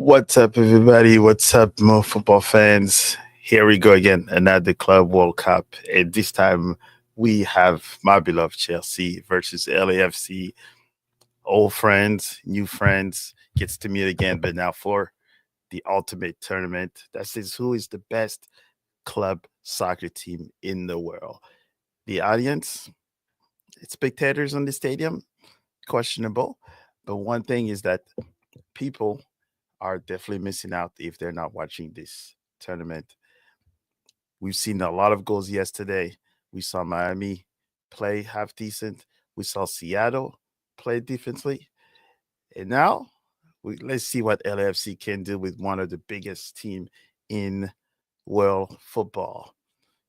What's up, everybody? What's up, Mo football fans? Here we go again, another Club World Cup. And this time we have my beloved Chelsea versus LAFC. Old friends, new friends, gets to meet again, but now for the ultimate tournament. That is who is the best club soccer team in the world. The audience, spectators on the stadium, questionable. But one thing is that people are definitely missing out if they're not watching this tournament. We've seen a lot of goals yesterday. We saw Miami play half decent. We saw Seattle play defensively. And now let's see what LAFC can do with one of the biggest team in world football.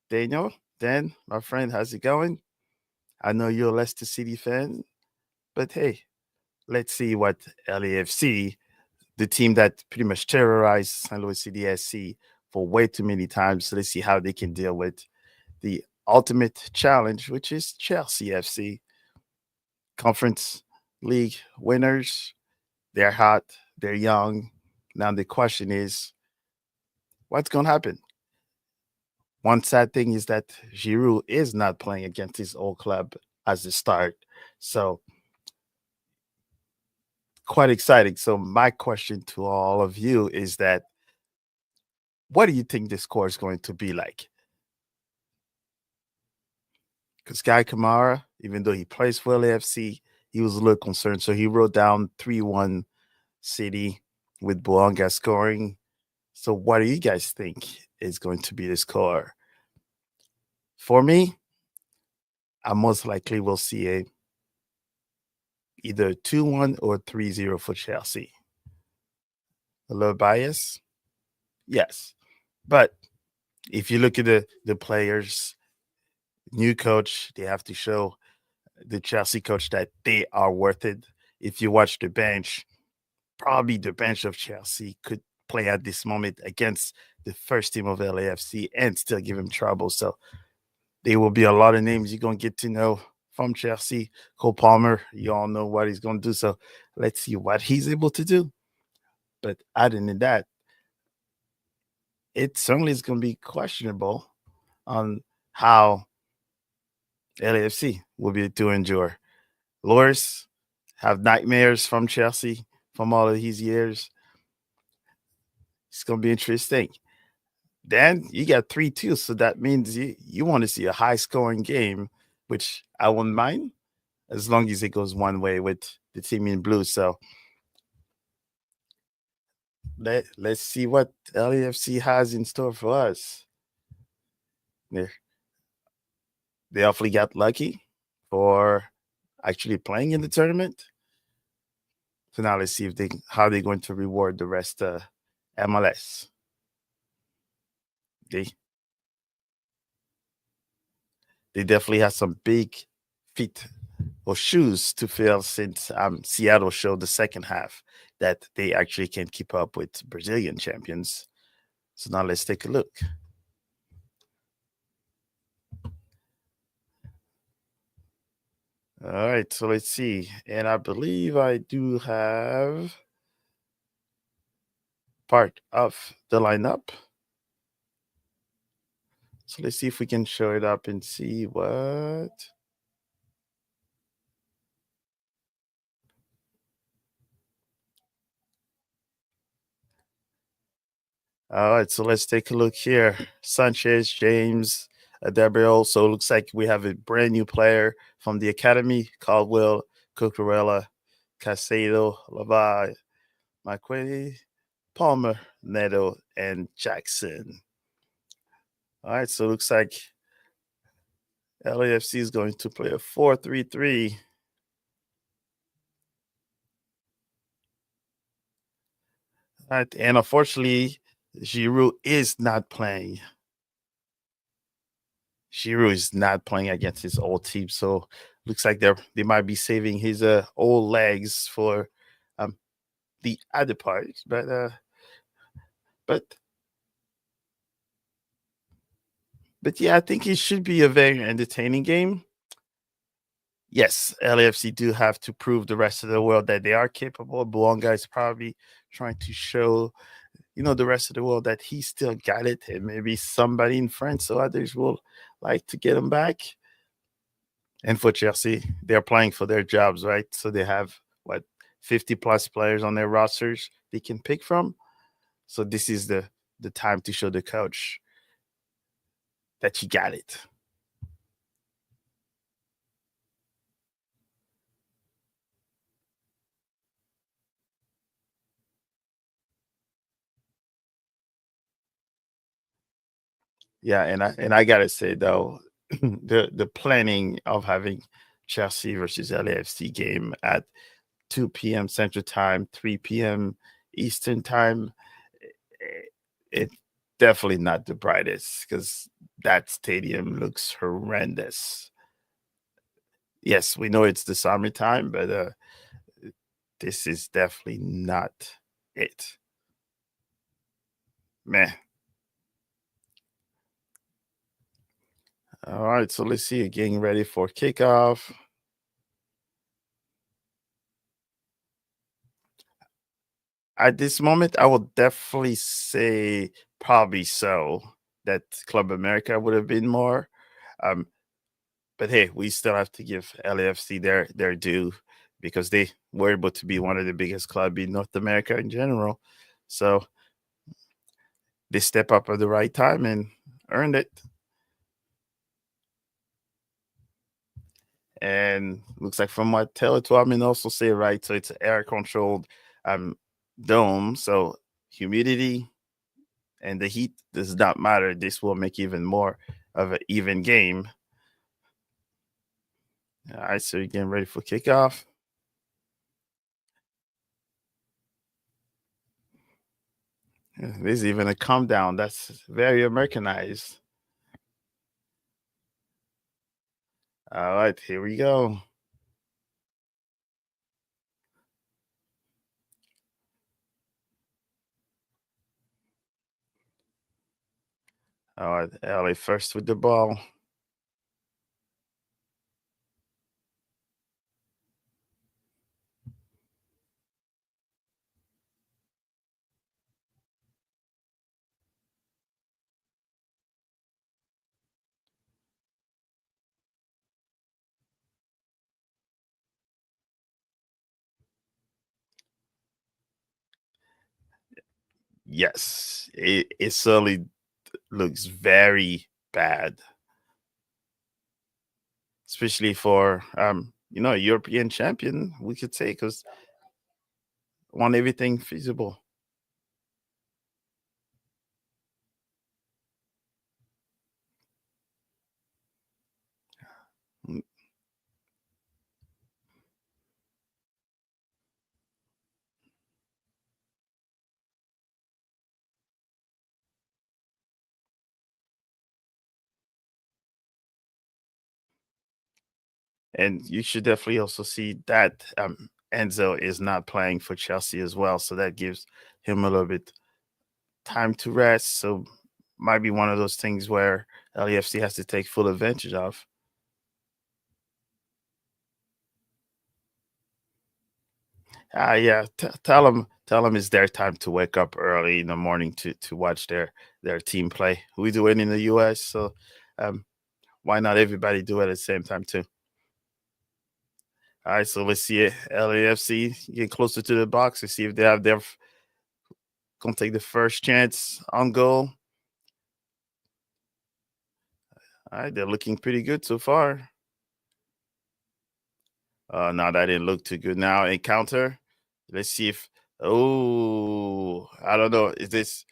Daniel, Dan, my friend, how's it going? I know you're a Leicester City fan, but hey, let's see what LAFC, the team that pretty much terrorized St. Louis City SC for way too many times. So let's see how they can deal with the ultimate challenge, which is Chelsea FC. Conference League winners. They're hot. They're young. Now the question is, what's going to happen? One sad thing is that Giroud is not playing against his old club as a start. So quite exciting. So my question to all of you is that what do you think the score is going to be like? Because Guy Kamara, even though he plays for LAFC, he was a little concerned. So he wrote down 3-1 City with Boanga scoring. So what do you guys think is going to be the score? For me, I most likely will see either 2-1 or 3-0 for Chelsea. A little bias? Yes. But if you look at the players, new coach, they have to show the Chelsea coach that they are worth it. If you watch the bench, probably the bench of Chelsea could play at this moment against the first team of LAFC and still give him trouble. So there will be a lot of names you're going to get to know from Chelsea. Cole Palmer, you all know what he's going to do. So let's see what he's able to do. But other than that, it certainly is going to be questionable on how LAFC will be to endure. Loris have nightmares from Chelsea from all of these years. It's going to be interesting. Then you got 3-2, so that means you want to see a high-scoring game, which I wouldn't mind as long as it goes one way with the team in blue. So let's see what LAFC has in store for us. They awfully got lucky for actually playing in the tournament. So now let's see how they're going to reward the rest of MLS. They definitely have some big feet or shoes to fill since Seattle showed the second half that they actually can keep up with Brazilian champions. So now let's take a look. All right, so let's see. And I believe I do have part of the lineup. So let's see if we can show it up and see what. All right, so let's take a look here. Sanchez, James, Gabriel. So it looks like we have a brand new player from the academy, Caldwell, Cucurella, Casado, Laval, Marquetti, Palmer, Neto, and Jackson. All right, so it looks like LAFC is going to play a 4-3-3. All right, and unfortunately, Giroud is not playing. Giroud is not playing against his old team, so looks like they might be saving his old legs for the other part. But yeah, I think it should be a very entertaining game. Yes, LAFC do have to prove the rest of the world that they are capable. Buonga is probably trying to show the rest of the world that he still got it, and maybe somebody in France or others will like to get him back. And for Chelsea, they're playing for their jobs, right? So they have what 50 plus players on their rosters they can pick from. So this is the time to show the coach that you got it. Yeah, and I gotta say though, the planning of having Chelsea versus LAFC game at 2 p.m. Central Time, 3 p.m. Eastern Time, i- it's definitely not the brightest because that stadium looks horrendous. Yes, we know it's the summertime, but this is definitely not it. Man. All right, so let's see. Getting ready for kickoff. At this moment, I will definitely say probably so that Club America would have been more. Um, but hey, we still have to give LAFC their due because they were able to be one of the biggest club in North America in general. So they step up at the right time and earned it. And looks like from what Taylor Twelman also say, right? So it's an air controlled um dome. So humidity and the heat does not matter. This will make even more of an even game. All right, so you're getting ready for kickoff. There's even a come down. That's very Americanized. All right, here we go. All right, LA first with the ball. Yes, it certainly looks very bad, especially for a European champion, we could say, because won everything feasible. Mm, And you should definitely also see that Enzo is not playing for Chelsea as well, so that gives him a little bit time to rest. So might be one of those things where LAFC has to take full advantage of. Yeah, tell them it's their time to wake up early in the morning to watch their team play. We do it in the US, so um, why not everybody do it at the same time too? All right, so let's see it. LAFC get closer to the box and see if they have their gonna take the first chance on goal. All right, they're looking pretty good so far. No, that didn't look too good. Now encounter. Let's see if. Oh, I don't know. Is this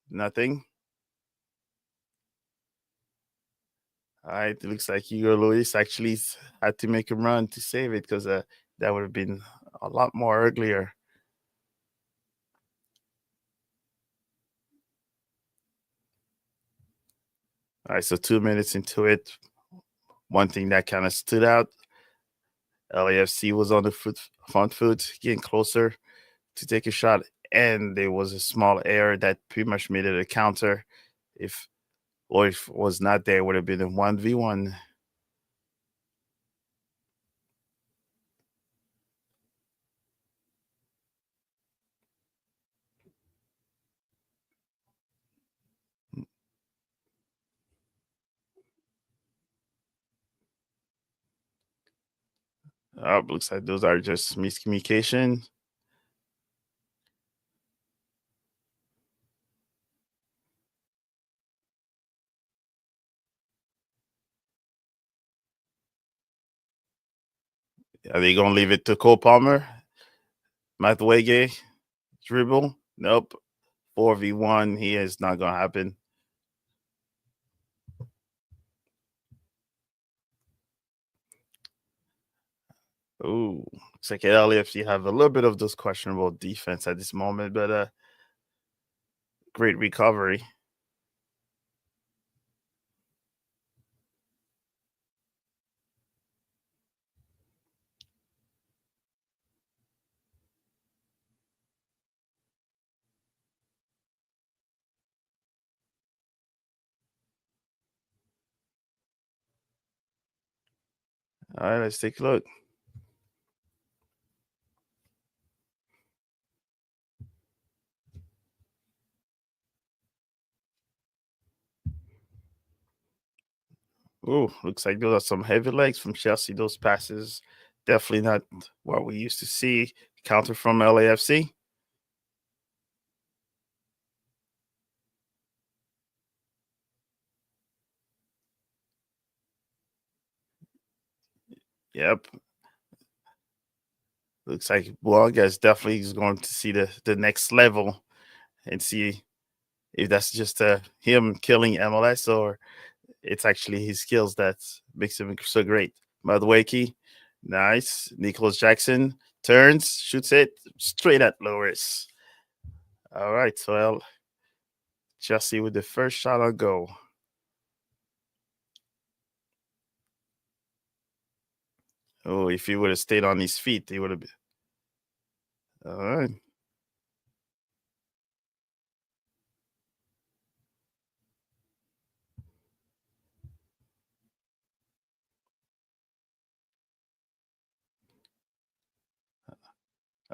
nothing? All right, it looks like Hugo Luis actually had to make a run to save it because that would have been a lot more uglier. All right, so 2 minutes into it, one thing that kind of stood out: LAFC was on the front foot, getting closer to take a shot, and there was a small error that pretty much made it a counter. If Loif was not there, it would have been a 1v1. Looks like those are just miscommunication. Are they gonna leave it to Cole Palmer? Mathwege dribble? Nope. 4v1. He is not gonna happen. Ooh, looks like LAFC have a little bit of those questionable defense at this moment, but great recovery. All right, let's take a look. Ooh, looks like those are some heavy legs from Chelsea. Those passes definitely not what we used to see. Counter from LAFC. Yep. Looks like Buonga definitely is going to see the next level and see if that's just him killing MLS or it's actually his skills that makes him so great. Madueke, nice. Nicholas Jackson turns, shoots it straight at Loris. All right, so Chelsea with the first shot on goal. Oh, if he would have stayed on his feet, he would have been. All right.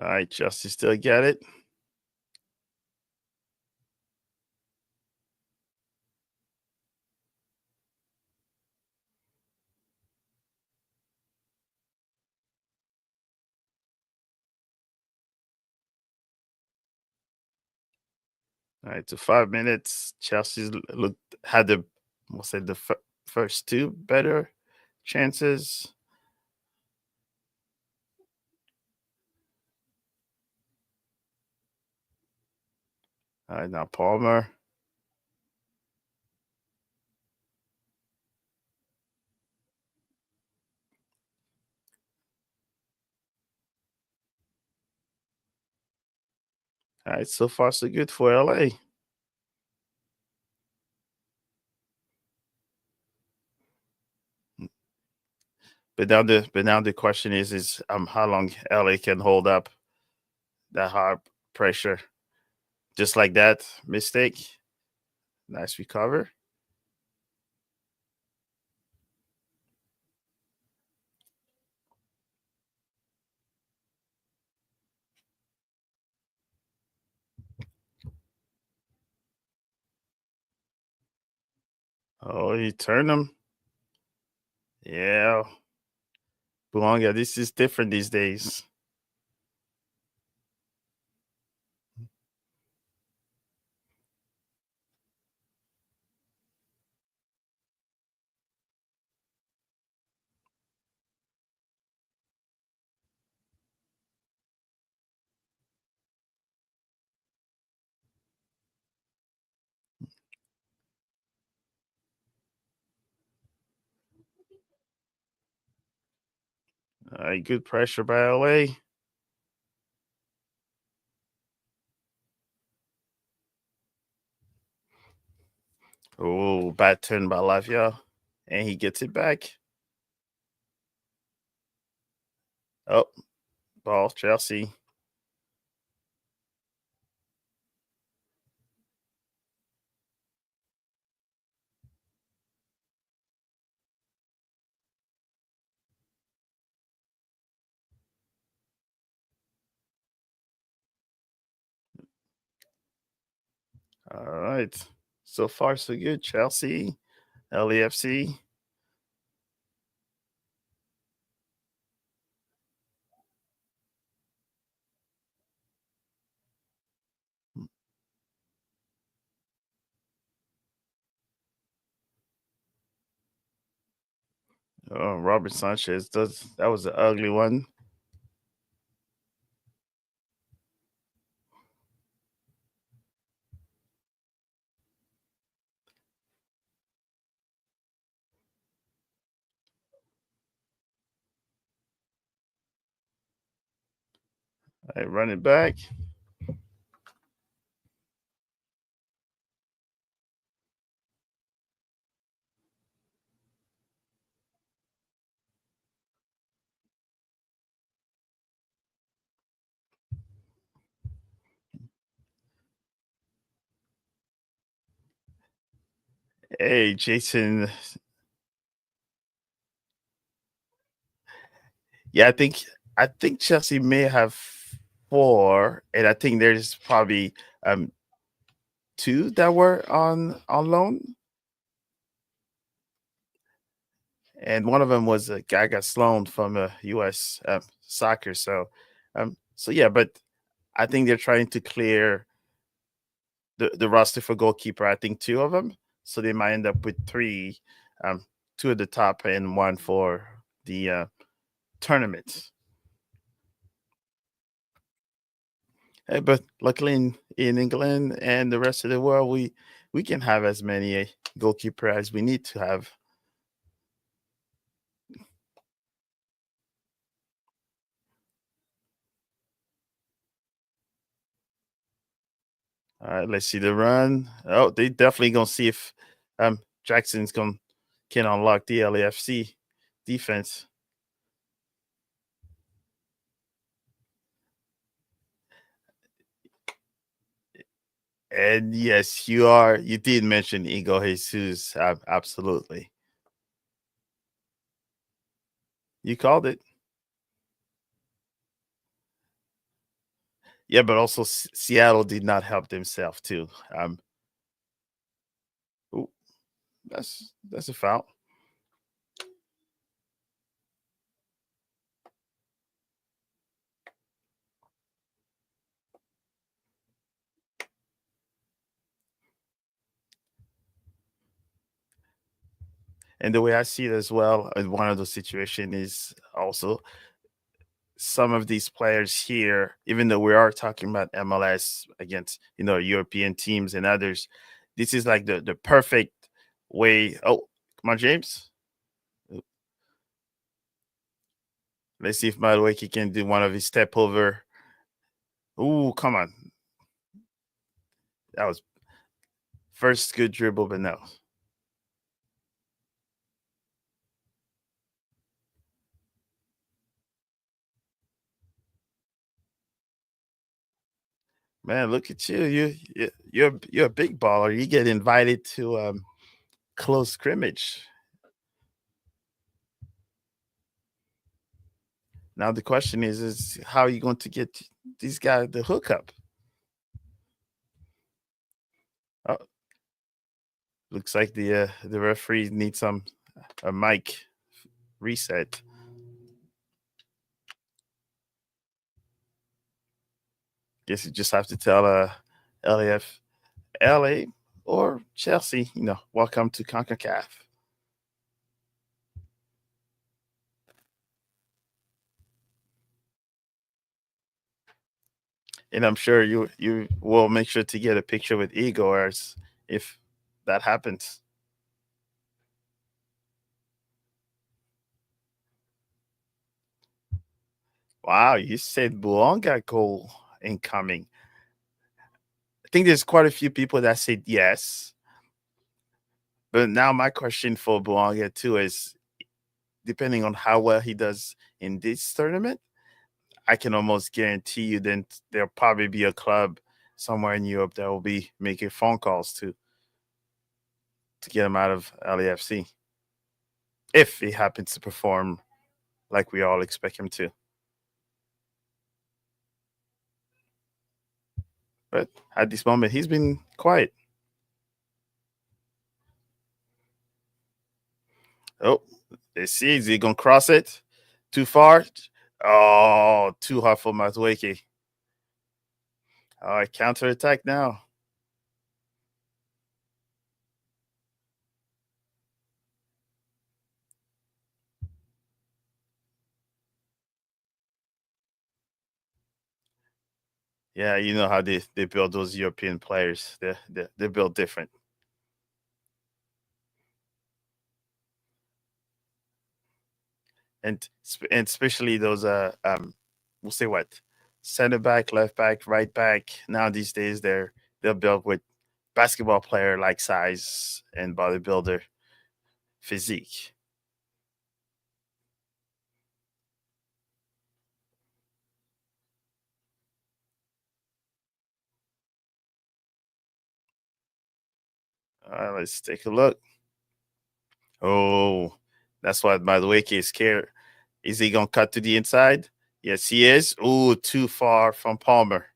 All right, Chelsea still get it. All right, to 5 minutes. Chelsea's looked had the we'll say the first two better chances. All right, now Palmer. All right, so far so good for LA. But now the question is how long LA can hold up that hard pressure. Just like that mistake. Nice recover. Oh, he turned him. Yeah. Bulonga, this is different these days. All right, good pressure by LA. Oh, bad turn by Lavia. And he gets it back. Oh, ball, Chelsea. All right. So far, so good. Chelsea, LAFC. Oh, Robert Sanchez does that was an ugly one. I run it back. Hey, Jason. Yeah, I think Chelsea may have four, and I think there's probably um two that were on loan, and one of them was a guy got loaned from U.S. Soccer. So yeah, but I think they're trying to clear the roster for goalkeeper. I think two of them, so they might end up with three, two at the top and one for the tournament. Hey, but luckily in England and the rest of the world, we can have as many goalkeeper as we need to have. All right, let's see the run. Oh, they definitely gonna see if Jackson's gonna can unlock the LAFC defense. And yes, you did mention Ego Jesus. Absolutely. You called it. Yeah, but also Seattle did not help themselves too. Ooh, that's a foul. And the way I see it as well, in one of those situations is also some of these players here, even though we are talking about MLS against European teams and others, this is like the perfect way. Oh, come on, James. Let's see if Madueke can do one of his step over. Ooh, come on. That was first good dribble, but no. Man, look at you. You're a big baller. You get invited to close scrimmage. Now the question is how are you going to get these guys the hookup? Oh, looks like the referee needs some a mic reset. Guess you just have to tell LAF LA or Chelsea, welcome to CONCACAF. And I'm sure you will make sure to get a picture with Igor if that happens. Wow, you said Buonga goal incoming. I think there's quite a few people that said yes. But now my question for Buonga too is depending on how well he does in this tournament, I can almost guarantee you then there'll probably be a club somewhere in Europe that will be making phone calls to get him out of LAFC if he happens to perform like we all expect him to. But at this moment, he's been quiet. Oh, let's see. Is he gonna cross it too far? Oh, too hard for Mazueke. All right, counter attack now. Yeah, you know how they build those European players. They're built different. And especially those we'll say what, center back, left back, right back. Now these days they're built with basketball player like size and bodybuilder physique. Let's take a look. Oh, that's what, by the way, is scared. Is he gonna cut to the inside? Yes, he is. Ooh, too far from Palmer.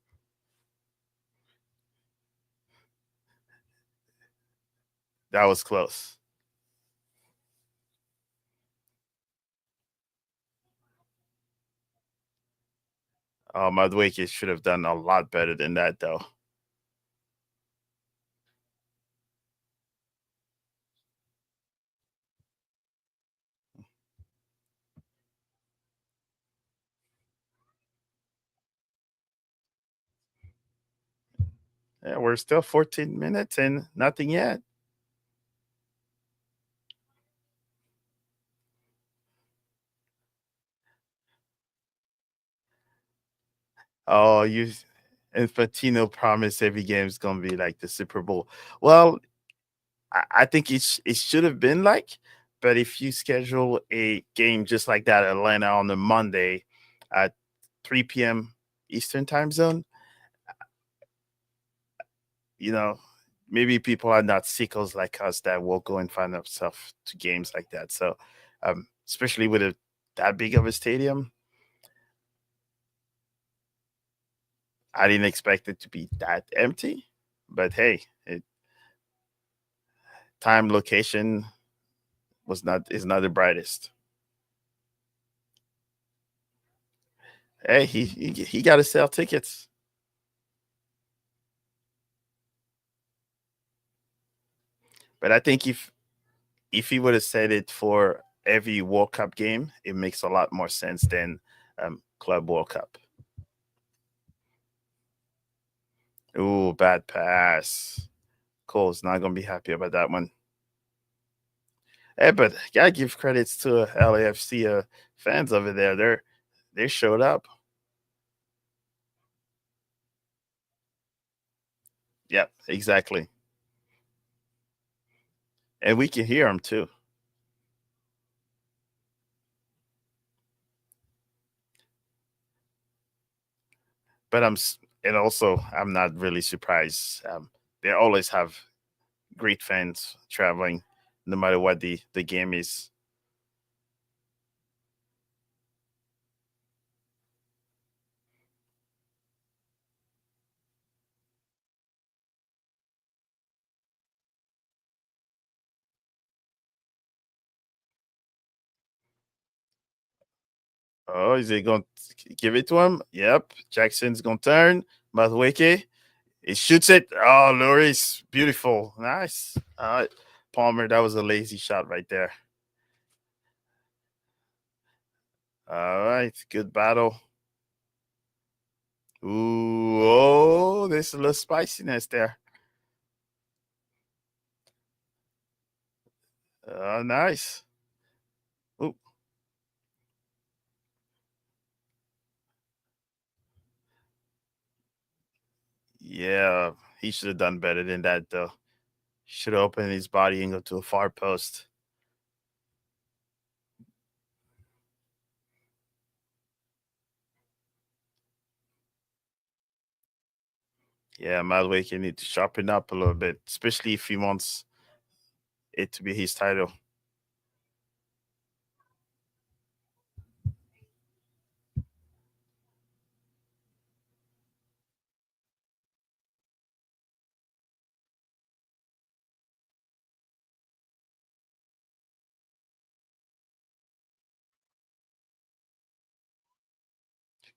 That was close. Madueke should have done a lot better than that, though. Yeah, we're still 14 minutes and nothing yet. Oh, you Infantino promised every game is gonna be like the Super Bowl. Well, I think it should have been like, but if you schedule a game just like that, Atlanta on the Monday at 3 p.m. Eastern time zone, you know, maybe people are not sickos like us that will go and find themselves to games like that. So, especially with that big of a stadium, I didn't expect it to be that empty. But hey, time, location was not is not the brightest. Hey, he got to sell tickets. But I think if he would have said it for every World Cup game, it makes a lot more sense than Club World Cup. Ooh, bad pass. Cole's not gonna be happy about that one. Hey, but gotta give credits to LAFC fans over there. They showed up. Yep, exactly. And we can hear them too. But and also I'm not really surprised. They always have great fans traveling, no matter what the game is. Oh, is he going to give it to him? Yep. Jackson's going to turn. Madueke, he shoots it. Oh, Loris, beautiful. Nice. Palmer, that was a lazy shot right there. All right. Good battle. Ooh, oh, there's a little spiciness there. Nice. Ooh, yeah, he should have done better than that, though. Should have opened his body and go to a far post. Yeah, Madueke need to sharpen up a little bit, especially if he wants it to be his title.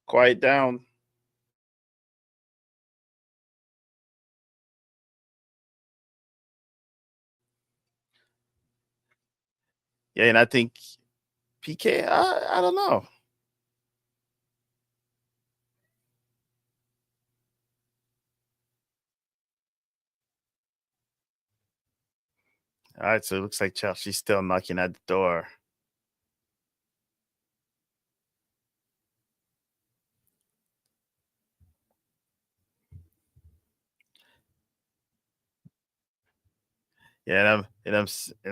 Quiet down. Yeah, and I think PK, I don't know. All right, so it looks like Chelsea's still knocking at the door. Yeah, and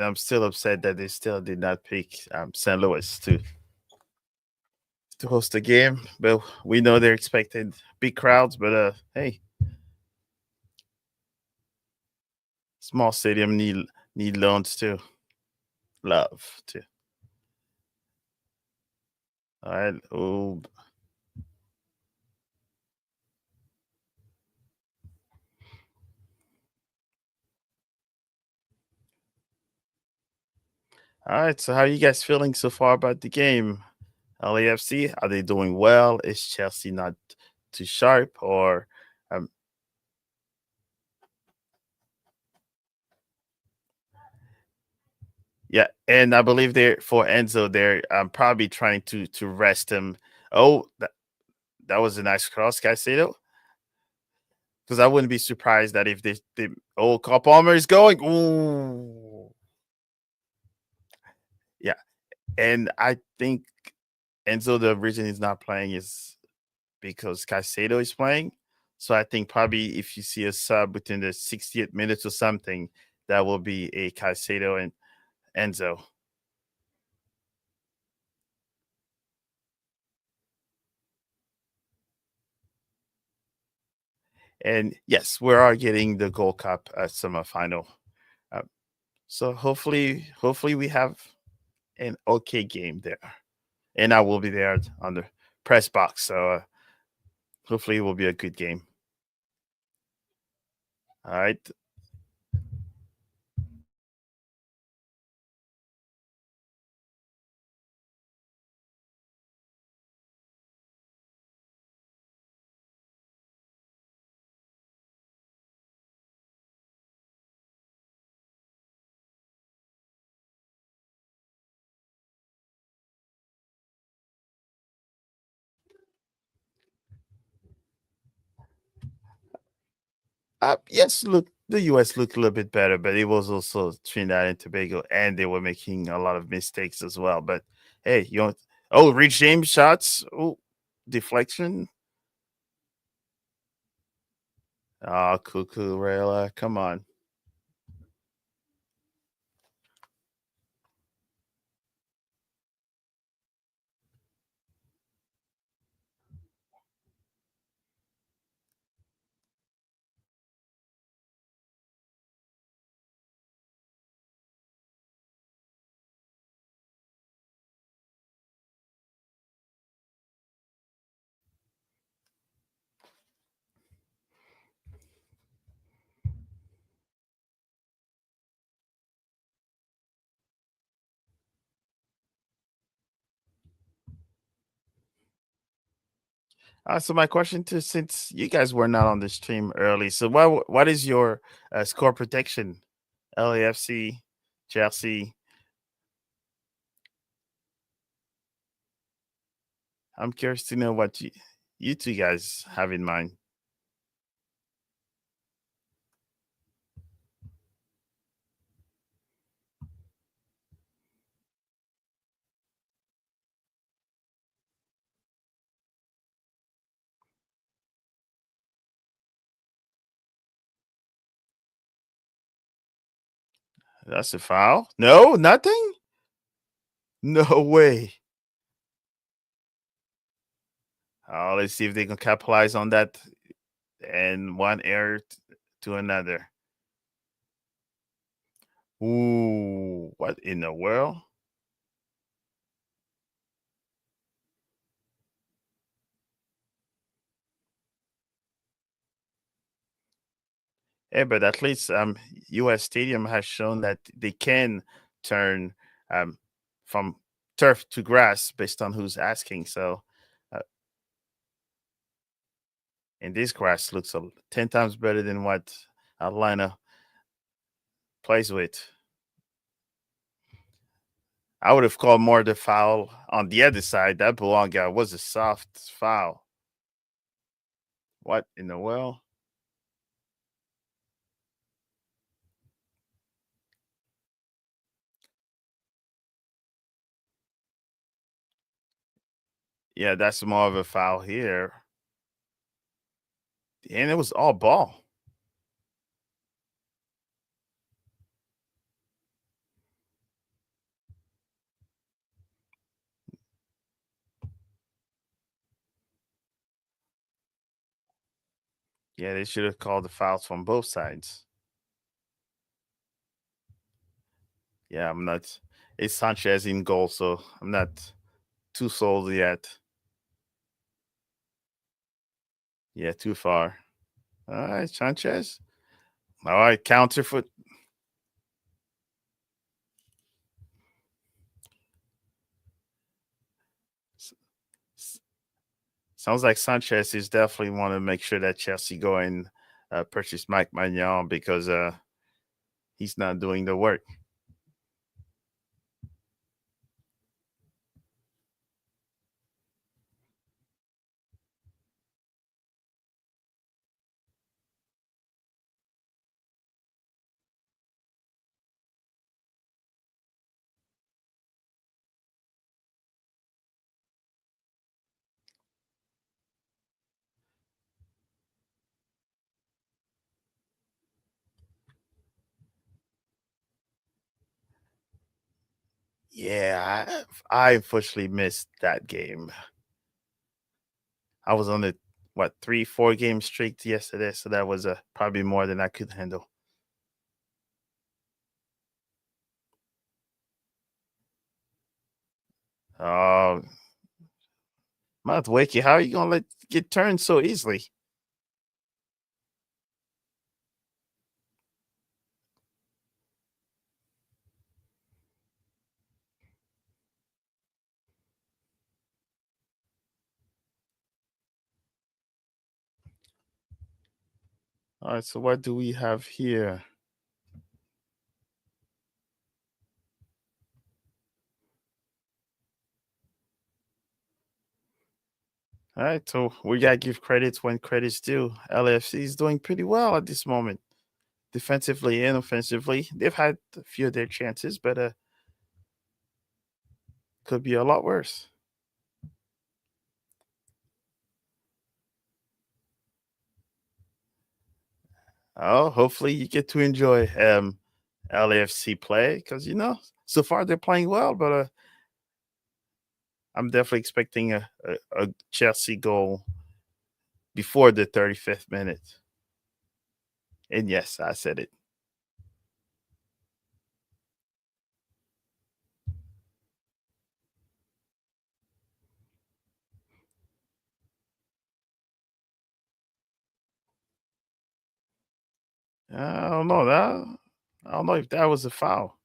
I'm still upset that they still did not pick St. Louis to host the game. But we know they're expecting big crowds. But hey, small stadium need loans too. Love too. All right. Oh, all right. So how are you guys feeling so far about the game? LAFC, are they doing well? Is Chelsea not too sharp? Or yeah, and I believe they're for Enzo, they're probably trying to rest him. Oh, that was a nice cross, Caicedo. Because I wouldn't be surprised that if they oh, Carl Palmer is going. Ooh, yeah, and I think Enzo, the reason he's not playing is because Caicedo is playing. So I think probably if you see a sub within the 60th minutes or something, that will be a Caicedo and Enzo. And yes, we are getting the Gold Cup semifinal. Uh, so hopefully we have an okay game there, and I will be there on the press box. So hopefully it will be a good game. All right. Yes, look, the U.S. looked a little bit better, but it was also Trinidad and Tobago, and they were making a lot of mistakes as well. But hey, you know, oh, Rich James shots, oh, deflection. Oh, Cucurella, come on. So my question to since you guys were not on the stream early, so what is your score protection? LAFC, Chelsea. I'm curious to know what you two guys have in mind. That's a foul. No, nothing. No way. Let's see if they can capitalize on that and one error to another. Ooh, what in the world? Yeah, but at least US Stadium has shown that they can turn um from turf to grass based on who's asking. So uh, and this grass looks 10 times better than what Atlanta plays with. I would have called more the foul on the other side. That Belonga was a soft foul. What in the world? Yeah, that's more of a foul here. And it was all ball. Yeah, they should have called the fouls from both sides. Yeah, I'm not. It's Sanchez in goal, so I'm not too sold yet. Yeah, too far. All right, Sanchez. All right, counterfoot. S- s- Sounds like Sanchez is definitely want to make sure that Chelsea go and purchase Mike Magnon because he's not doing the work. Yeah, I unfortunately missed that game. I was on the what 3, 4 game streak yesterday, so that was probably more than I could handle. Oh, Wakey, how are you gonna let get turned so easily? All right, so what do we have here? All right, so we gotta give credits when credits due. LAFC is doing pretty well at this moment, defensively and offensively. They've had a few of their chances, but could be a lot worse. Oh, hopefully you get to enjoy LAFC play because so far they're playing well, but I'm definitely expecting a Chelsea goal before the 35th minute. And yes, I said it. I don't know that. I don't know if that was a foul.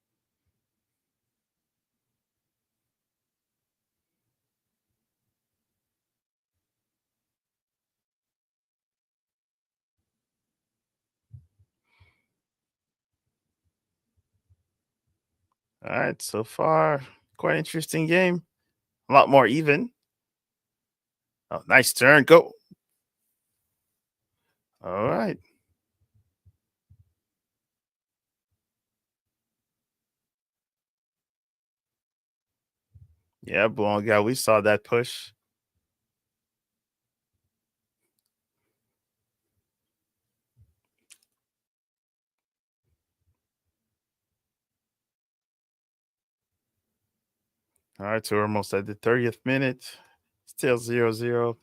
All right, so far, quite interesting game. A lot more even. Oh, nice turn. Go. All right. Yeah, Bonga, we saw that push. All right, so we're almost at the 30th minute. Still 0-0.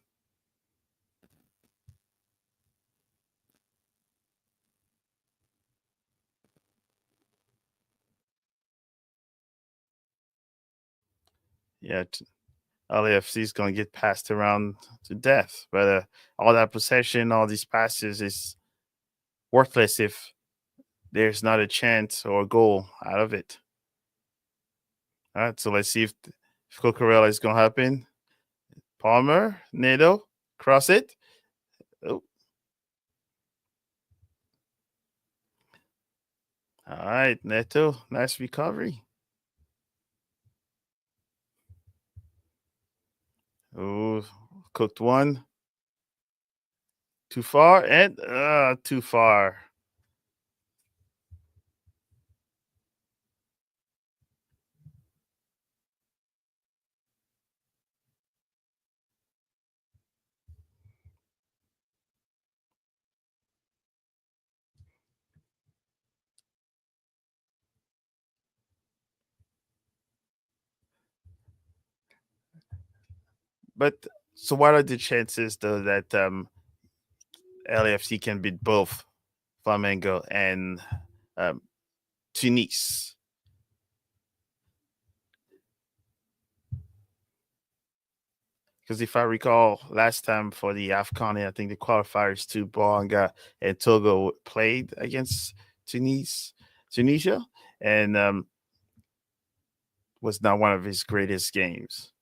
Yeah, LAFC is going to get passed around to death. But all that possession, all these passes is worthless if there's not a chance or a goal out of it. All right, so let's see if Cocorella is going to happen. Palmer, Nato, cross it. Oh, all right, Neto, nice recovery. Oh, cooked one. Too far and too far. But so, what are the chances though that LAFC can beat both Flamengo and um, Tunis? Because if I recall, last time for the AFCON, I think the qualifiers to Boanga and Togo played against Tunisia, and was not one of his greatest games.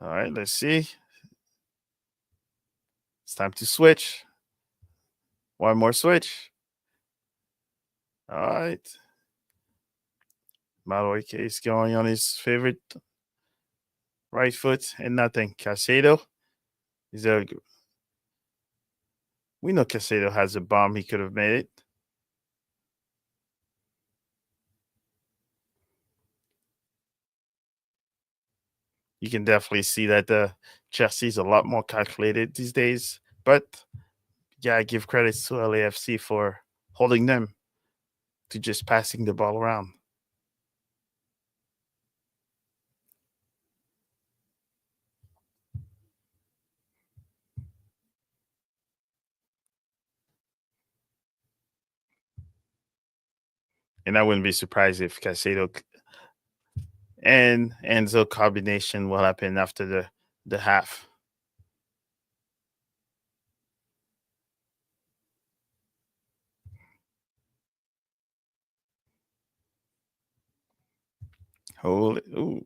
All right, let's see. It's time to switch. One more switch. All right. Malueke is going on his favorite right foot and nothing. Casado is there. We know Casado has a bomb. He could have made it. You can definitely see that the Chelsea's a lot more calculated these days. But yeah, I give credits to LAFC for holding them to just passing the ball around. And I wouldn't be surprised if Casado and Enzo combination will happen after the half. Hold it. Ooh.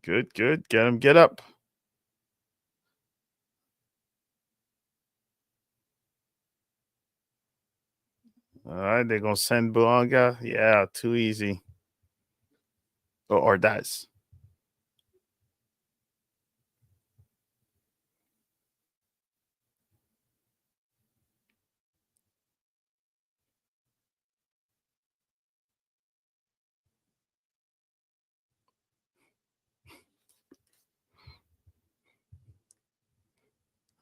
Good, good. Get him, get up. All right, they're gonna send Buanga. Yeah, too easy. Or does.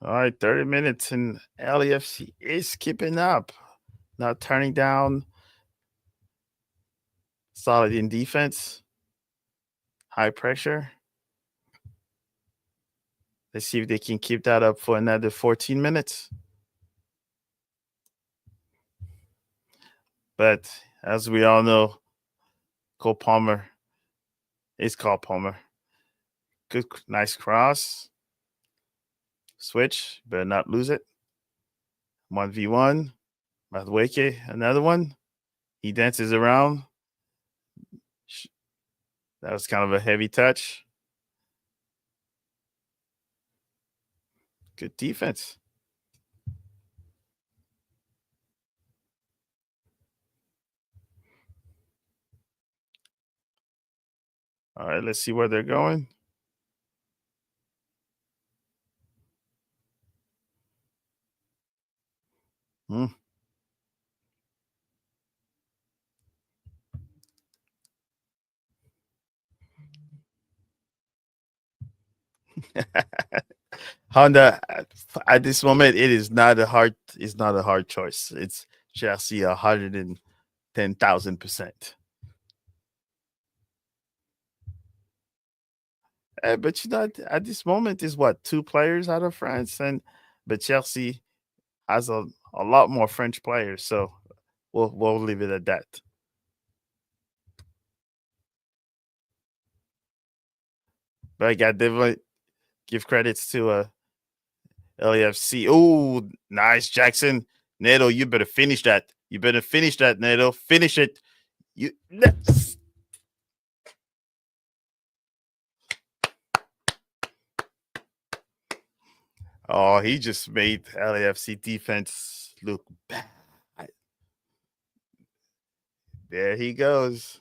All right, 30 minutes and LAFC is keeping up. Not turning down. Solid in defense. High pressure. Let's see if they can keep that up for another 14 minutes. But as we all know, Cole Palmer is called Palmer. Good, nice cross. Switch, better not lose it. 1v1. Madueke, another one. He dances around. That was kind of a heavy touch. Good defense. All right, let's see where they're going. Hmm. Honda at this moment it is not a hard choice. It's Chelsea 110,000%. But you know at this moment is what two players out of France and but Chelsea has a lot more French players, so we'll leave it at that. But I got definitely give credits to LAFC. Oh, nice, Jackson. Neto, you better finish that. You better finish that, Neto. Finish it. You. Oh, he just made LAFC defense look bad. There he goes.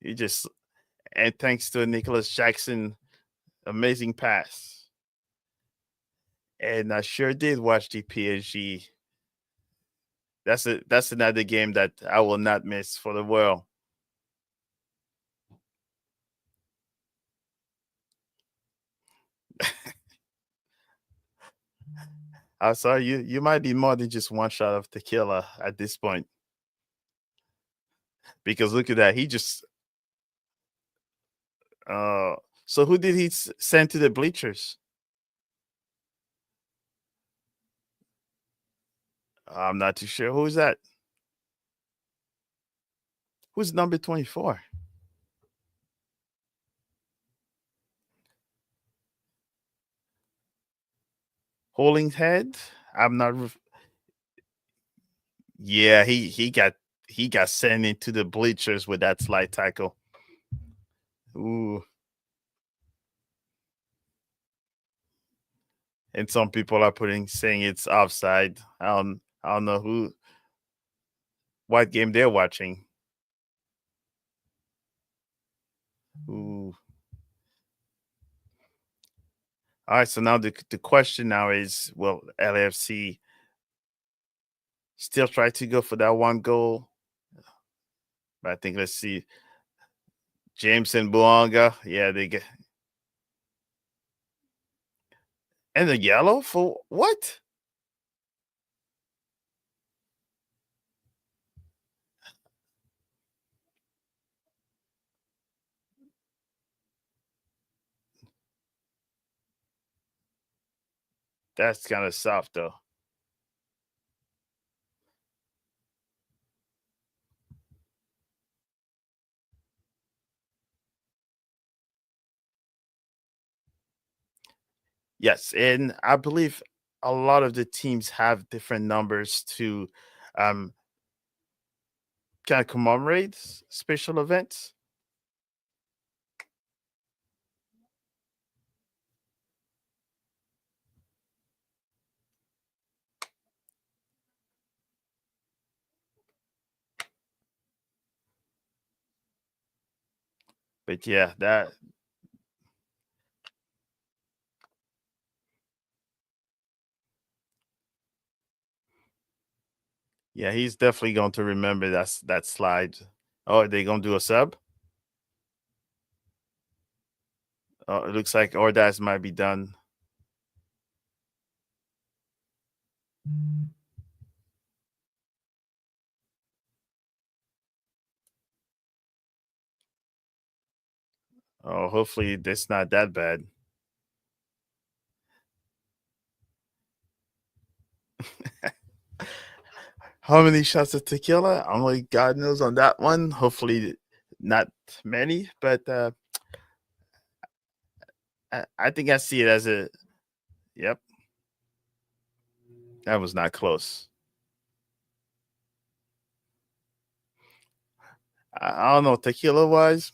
He just and thanks to Nicholas Jackson Amazing pass. And I sure did watch the PSG. That's another game that I will not miss for the world. I saw you. You might be more than just one shot of tequila at this point, because look at that. He just. Uh, so who did he send to the bleachers? I'm not too sure. Who's that? Who's number 24? Holding head. I'm not. Yeah, he got sent into the bleachers with that slide tackle. Ooh, and some people are saying it's offside. I don't know what game they're watching. Ooh. All right, so now the question now is, will LAFC still try to go for that one goal? But I think let's see. James and Buanga, yeah, they get and the yellow for what? That's kind of soft though. Yes, and I believe a lot of the teams have different numbers to um kind of commemorate special events. But yeah, yeah, he's definitely going to remember that slide. Oh, are they gonna do a sub? Oh, it looks like Ordaz might be done. Oh, hopefully it's not that bad. How many shots of tequila? Only God knows on that one. Hopefully not many, but I think I see it as a yep. That was not close. I don't know tequila wise.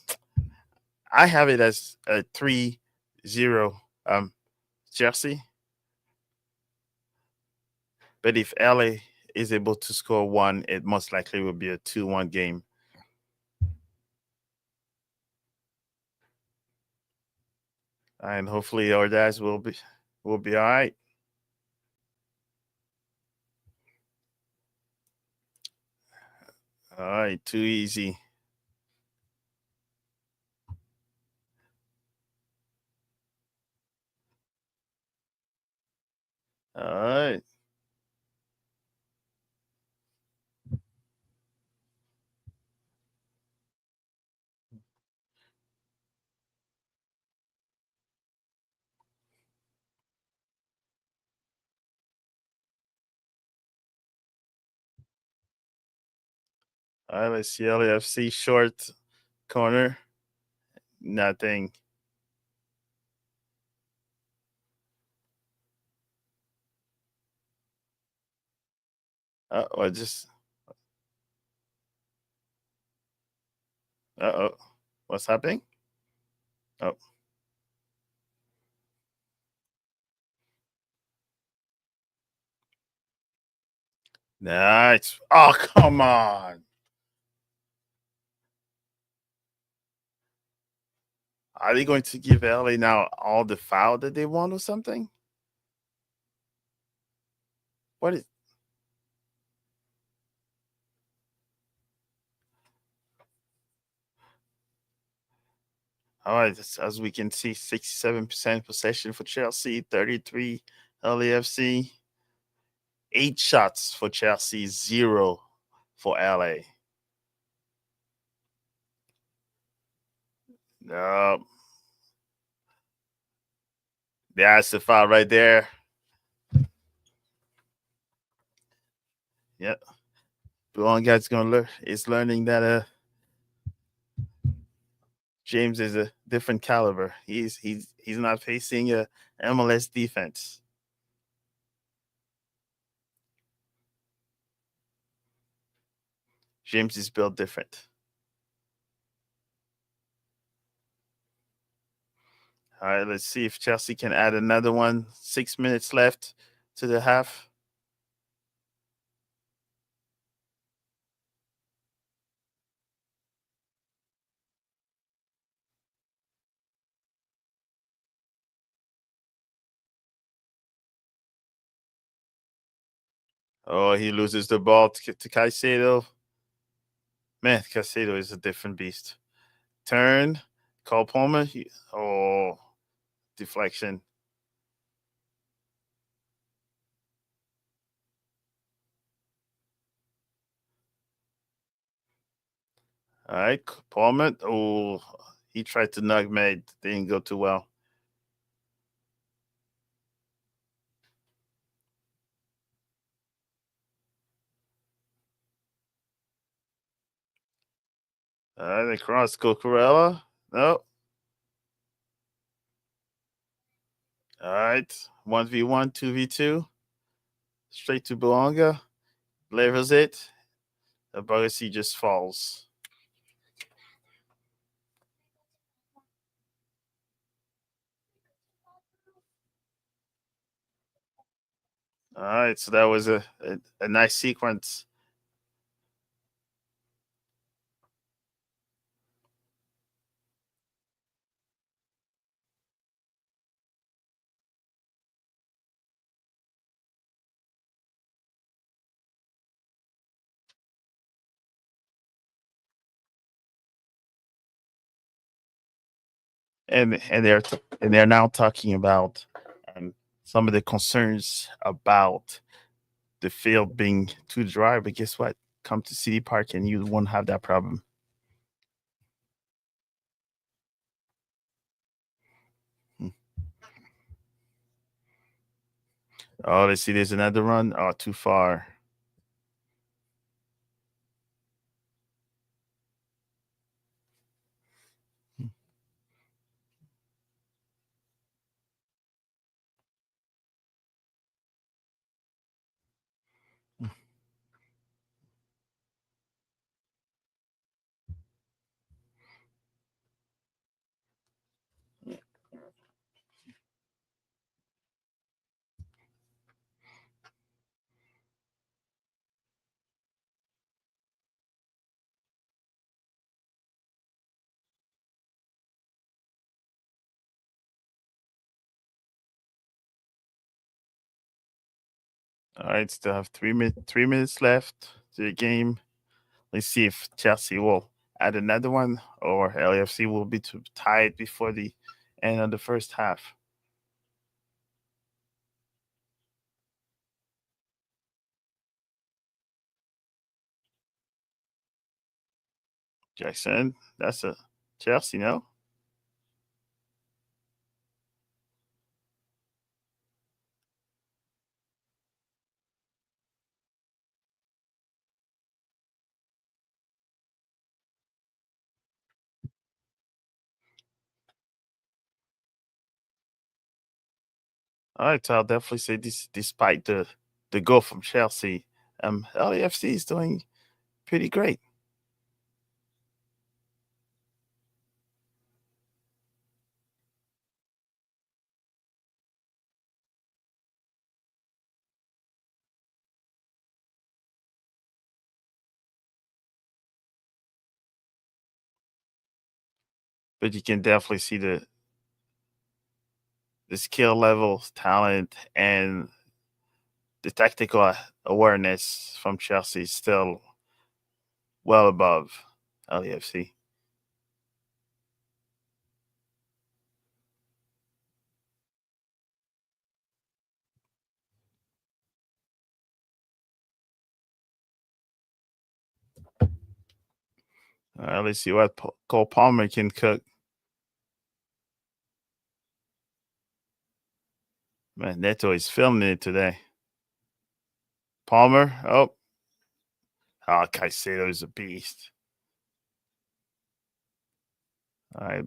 I have it as a 3-0 Chelsea. But if LA is able to score one, it most likely will be a 2-1 game. And hopefully Ordaz will be all right. All right, too easy. All right. All right, let's see LAFC short corner. Nothing. Or just oh. What's happening? Oh, nice. Oh, come on. Are they going to give LA now all the foul that they want or something? What is? All right, as we can see, 67% possession for Chelsea, 33 LAFC, 8 shots for Chelsea, zero for LA. No, that's the foul right there. Yep. One guy's gonna learn is learning that James is a different caliber. He's not facing a MLS defense. James is built different. All right, let's see if Chelsea can add another one. 6 minutes left to the half. Oh, he loses the ball to Caicedo. Man, Caicedo is a different beast. Turn, call Palmer. Oh, deflection. All right, Palmer. Oh, he tried to nutmeg. Didn't go too well. All right, across Cucurella. No. All right, 1v1, 2v2. Straight to Boanga. Levels it. The Bogacy just falls. All right, so that was a nice sequence. And they're now talking about um, some of the concerns about the field being too dry. But guess what? Come to City Park and you won't have that problem. Hmm. Oh, let's see. There's another run. Oh, too far. All right, still have 3 minutes left to the game. Let's see if Chelsea will add another one or LAFC will be tied before the end of the first half. Jackson, that's a Chelsea, no? All right, so I'll definitely say this, despite the goal from Chelsea, LAFC is doing pretty great. but you can definitely see the skill level, talent, and the tactical awareness from Chelsea is still well above LAFC. Let's see what Cole Palmer can cook. Man, Neto is filming it today. Palmer, Caicedo is a beast. All right.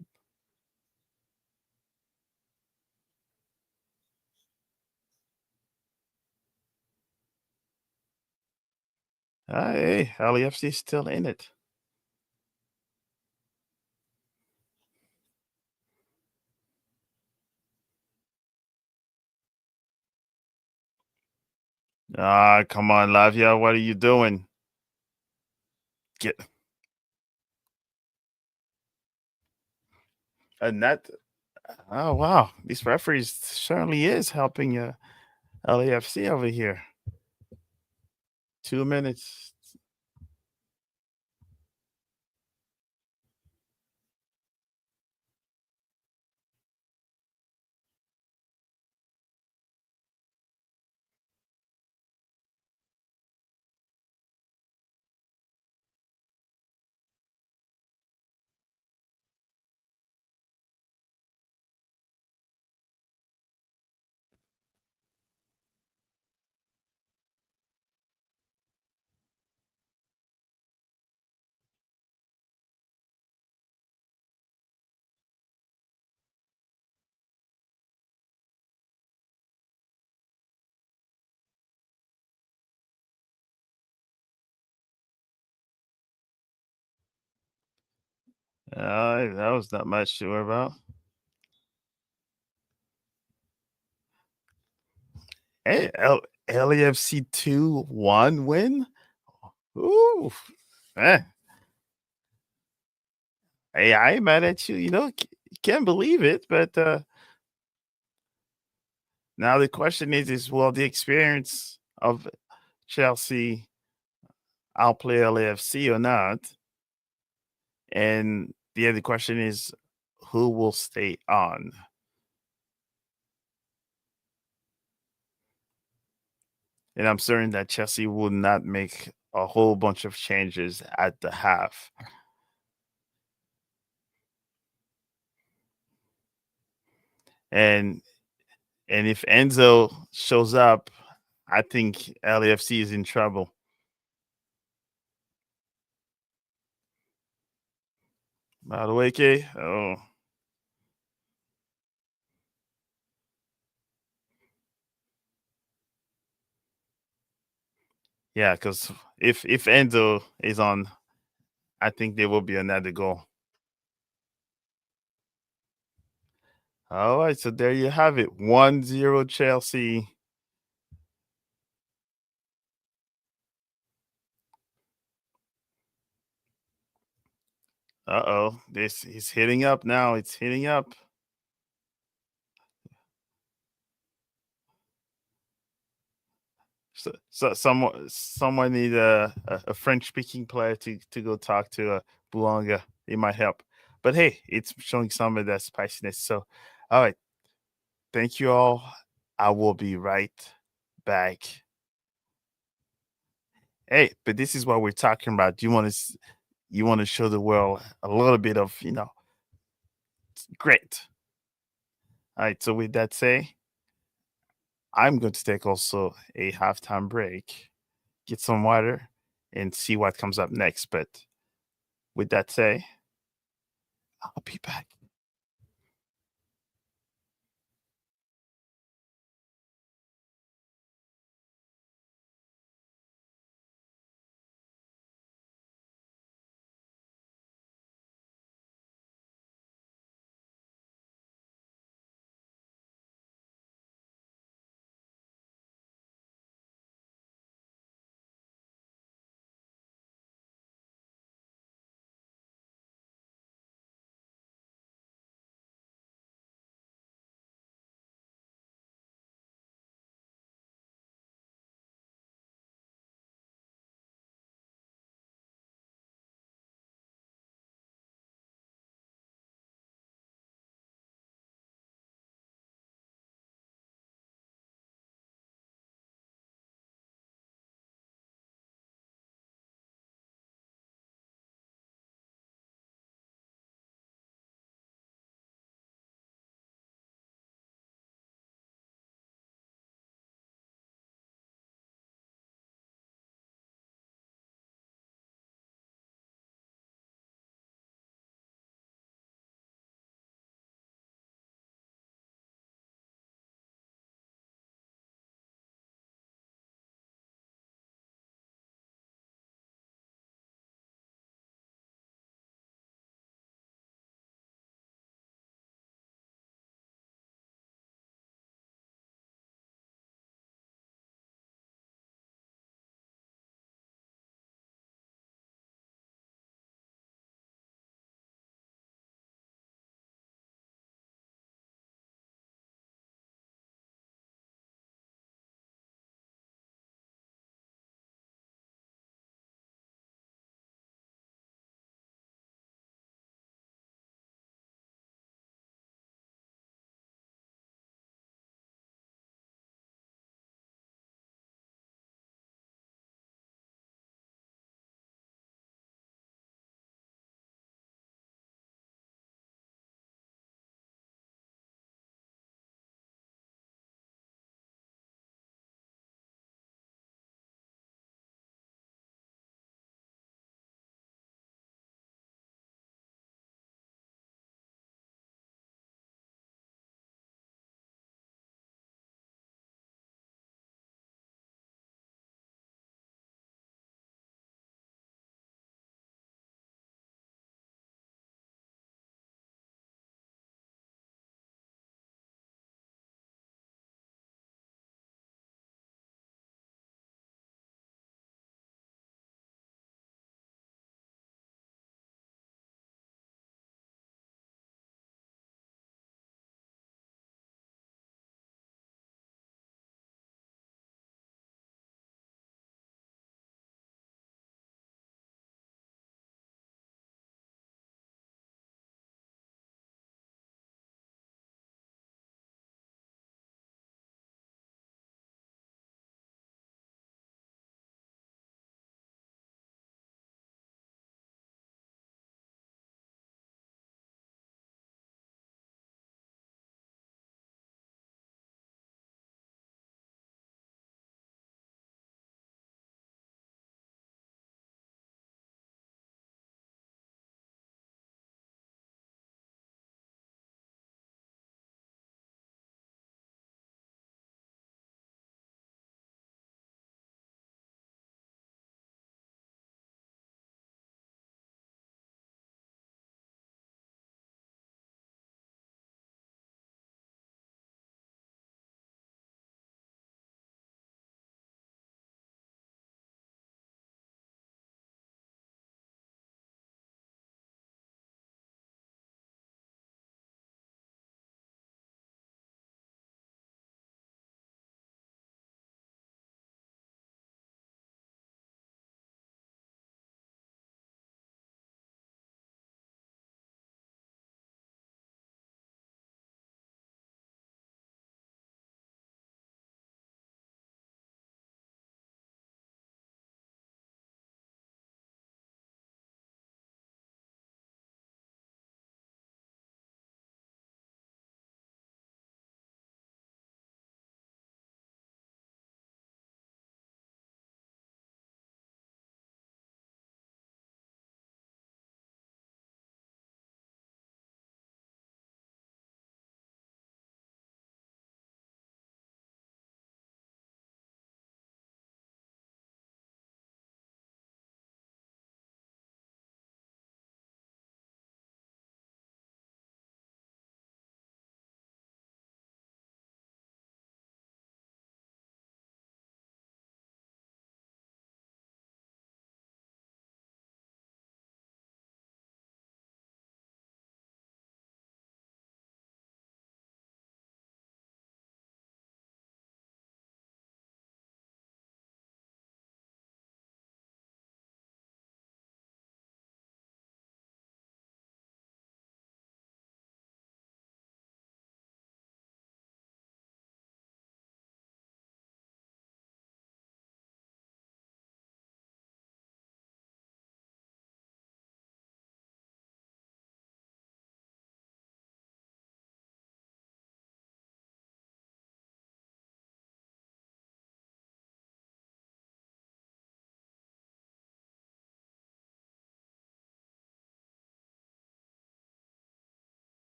Hey, LAFC is still in it. Come on, Lavia. What are you doing? Get a net. Oh, wow. This referee certainly is helping LAFC over here. 2 minutes. That was not much to worry about. Hey, LAFC 2-1 win? Ooh, eh. Hey, I ain't mad at you. Can't believe it. But now the question is will the experience of Chelsea outplay LAFC or not? And the other question is who will stay on? And I'm certain that Chelsea will not make a whole bunch of changes at the half. And if Enzo shows up, I think LAFC is in trouble. By the way, Kay, yeah, because if Enzo is on, I think there will be another goal. All right, so there you have it. 1-0 Chelsea. Uh-oh. This is hitting up now. It's hitting up. So someone need a French speaking player to go talk to Buanga. It might help. But hey, it's showing some of that spiciness. So, all right. Thank you all. I will be right back. Hey, but this is what we're talking about. You want to show the world a little bit of great. All right. So with that say, I'm going to take also a halftime break, get some water, and see what comes up next. But with that say, I'll be back.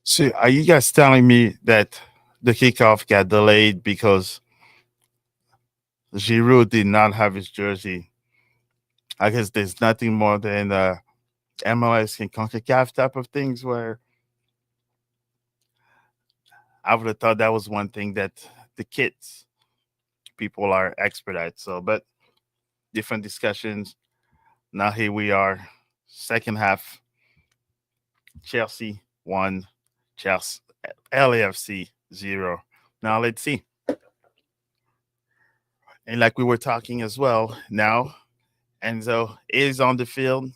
So, are you guys telling me that the kickoff got delayed because Giroud did not have his jersey? I guess there's nothing more than MLS and CONCACAF type of things where I would have thought that was one thing that the kids people are expert at. So, but different discussions. Now here we are, second half. Chelsea 1, Chelsea LAFC 0. Now let's see. And like we were talking as well, now Enzo is on the field.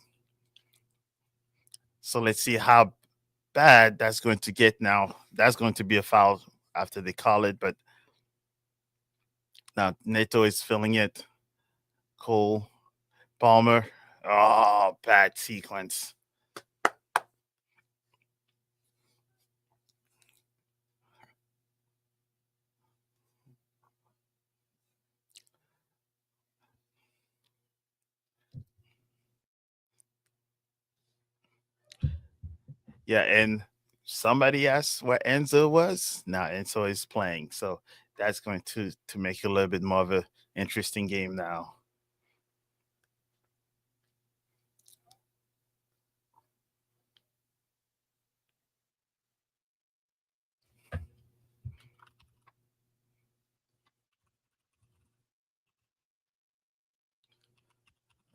So let's see how bad that's going to get now. That's going to be a foul after they call it, but now Neto is filling it. Cole, Palmer. Oh, bad sequence. Yeah, and somebody asked where Enzo was. Now Enzo is playing, so that's going to make it a little bit more of a interesting game now.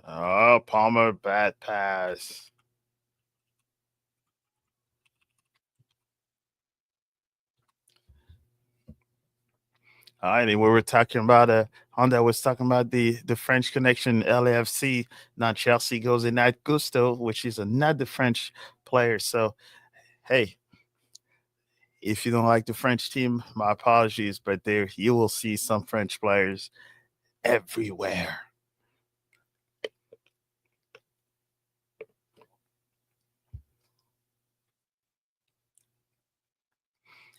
Oh, Palmer, bad pass. All right, and we were talking about Honda was talking about the French connection, LAFC. Now Chelsea goes in at Gusto, which is another French player. So hey, if you don't like the French team, my apologies, but there you will see some French players everywhere.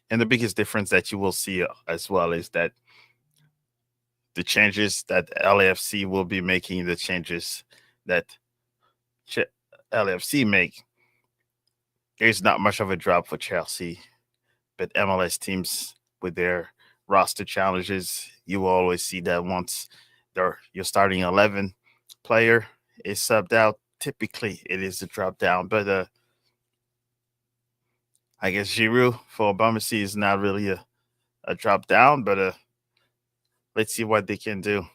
And the biggest difference that you will see as well is that the changes that LAFC will be making, the changes that LAFC make, there's not much of a drop for Chelsea. But MLS teams with their roster challenges, you will always see that once your starting 11 player is subbed out, typically it is a drop down. But I guess Giroud for Obama is not really a drop down, but let's see what they can do.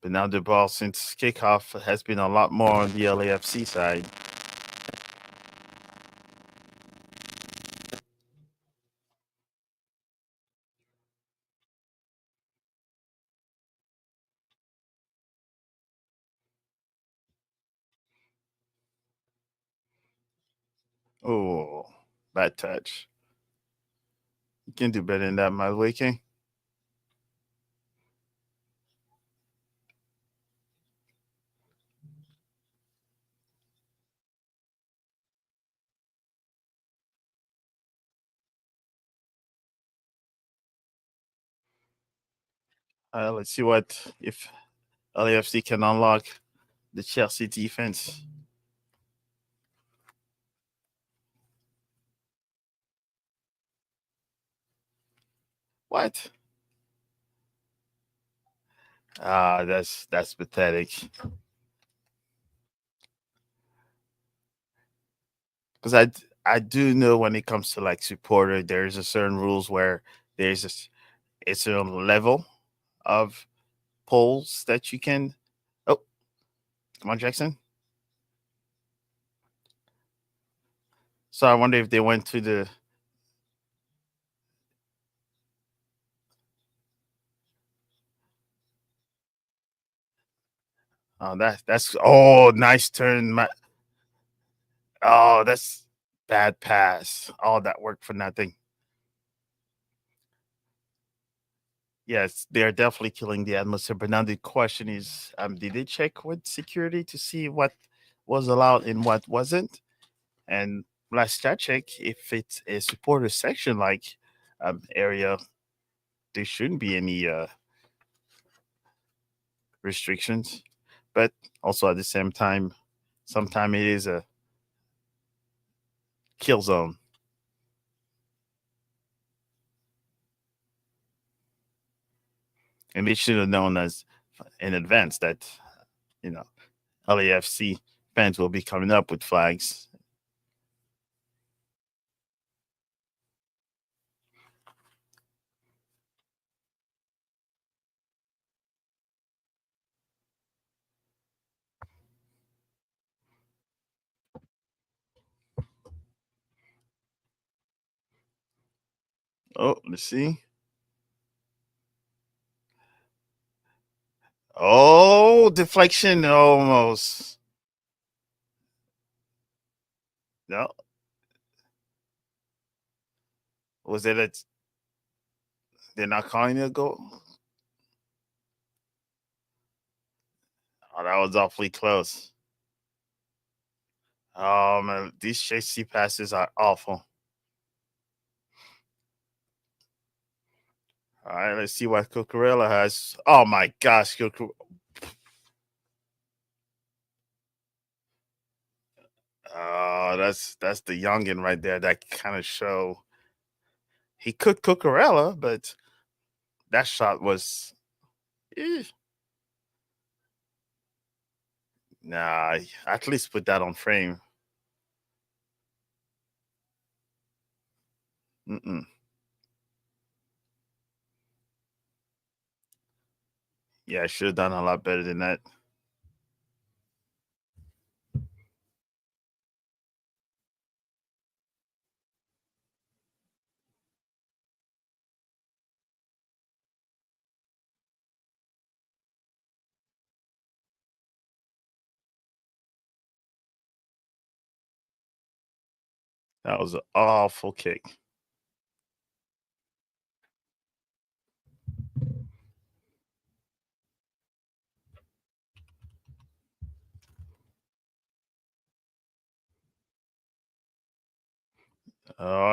But now the ball since kickoff has been a lot more on the LAFC side. Oh, bad touch. You can do better than that, my King. Let's see what if LAFC can unlock the Chelsea defense. What? Ah, that's pathetic. Because I do know when it comes to like supporter, there's a certain rules where there's it's a level of polls that you can. Oh, come on, Jackson. So I wonder if they went to the. Oh, that's oh nice turn. Oh, that's bad pass. All that work for nothing. Yes, they're definitely killing the atmosphere. But now the question is, did they check with security to see what was allowed and what wasn't? And last I check, if it's a supporter section like area, there shouldn't be any restrictions. But also at the same time, Sometimes it is a kill zone. And they should have known as in advance that, you know, LAFC fans will be coming up with flags. Oh, let's see. Oh, deflection almost. No, was it a? They're not calling it a goal. Oh, that was awfully close. Oh man, these JC passes are awful. All right, let's see what Cucurella has. Oh my gosh, oh, that's the youngin right there. That kind of show he could Cucurella, but that shot was. Eh, nah, at least put that on frame. Mm-mm. Yeah, I should have done a lot better than that. That was an awful kick.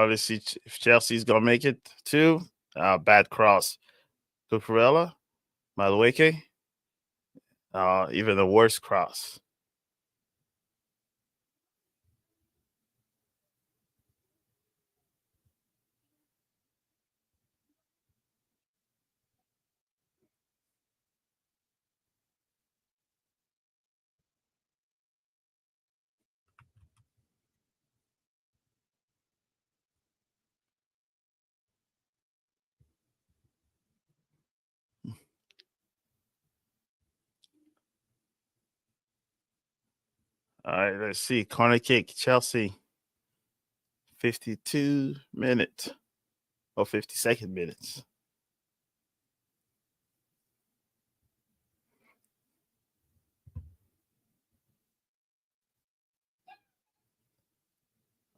Let's see if Chelsea's gonna make it too. Bad cross. Cucurella, Malueke. Even a worse cross. All right, let's see. Corner kick, Chelsea. 52 minutes or 52nd minutes.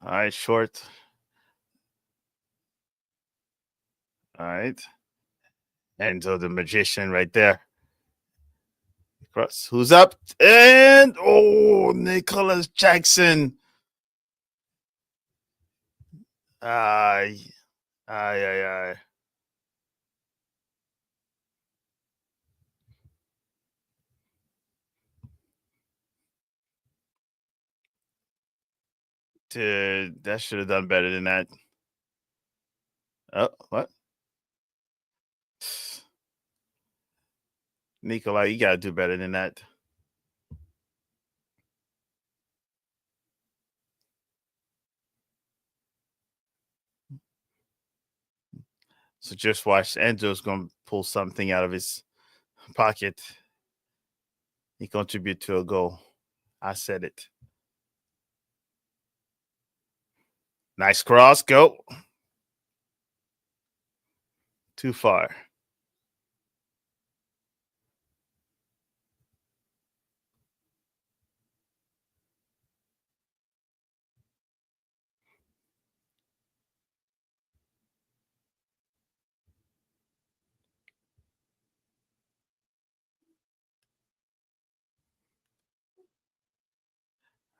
All right, short. All right. Enzo the magician right there. Cross. Who's up? And oh, Nicholas Jackson. Ay, ay, ay, ay. Dude, that should have done better than that. Oh, what? Nikolai, you gotta do better than that. So just watch. Enzo's gonna pull something out of his pocket. He contribute to a goal. I said it. Nice cross. Go. Too far.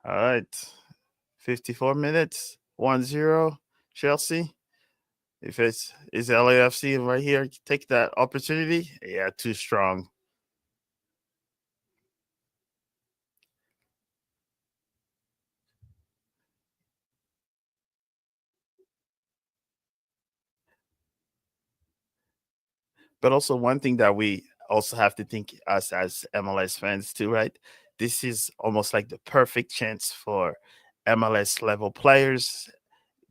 All right. 54 minutes. 1-0. Chelsea. If it's is LAFC right here, take that opportunity. Yeah, too strong. But also one thing that we also have to think us as MLS fans too, right? This is almost like the perfect chance for MLS level players,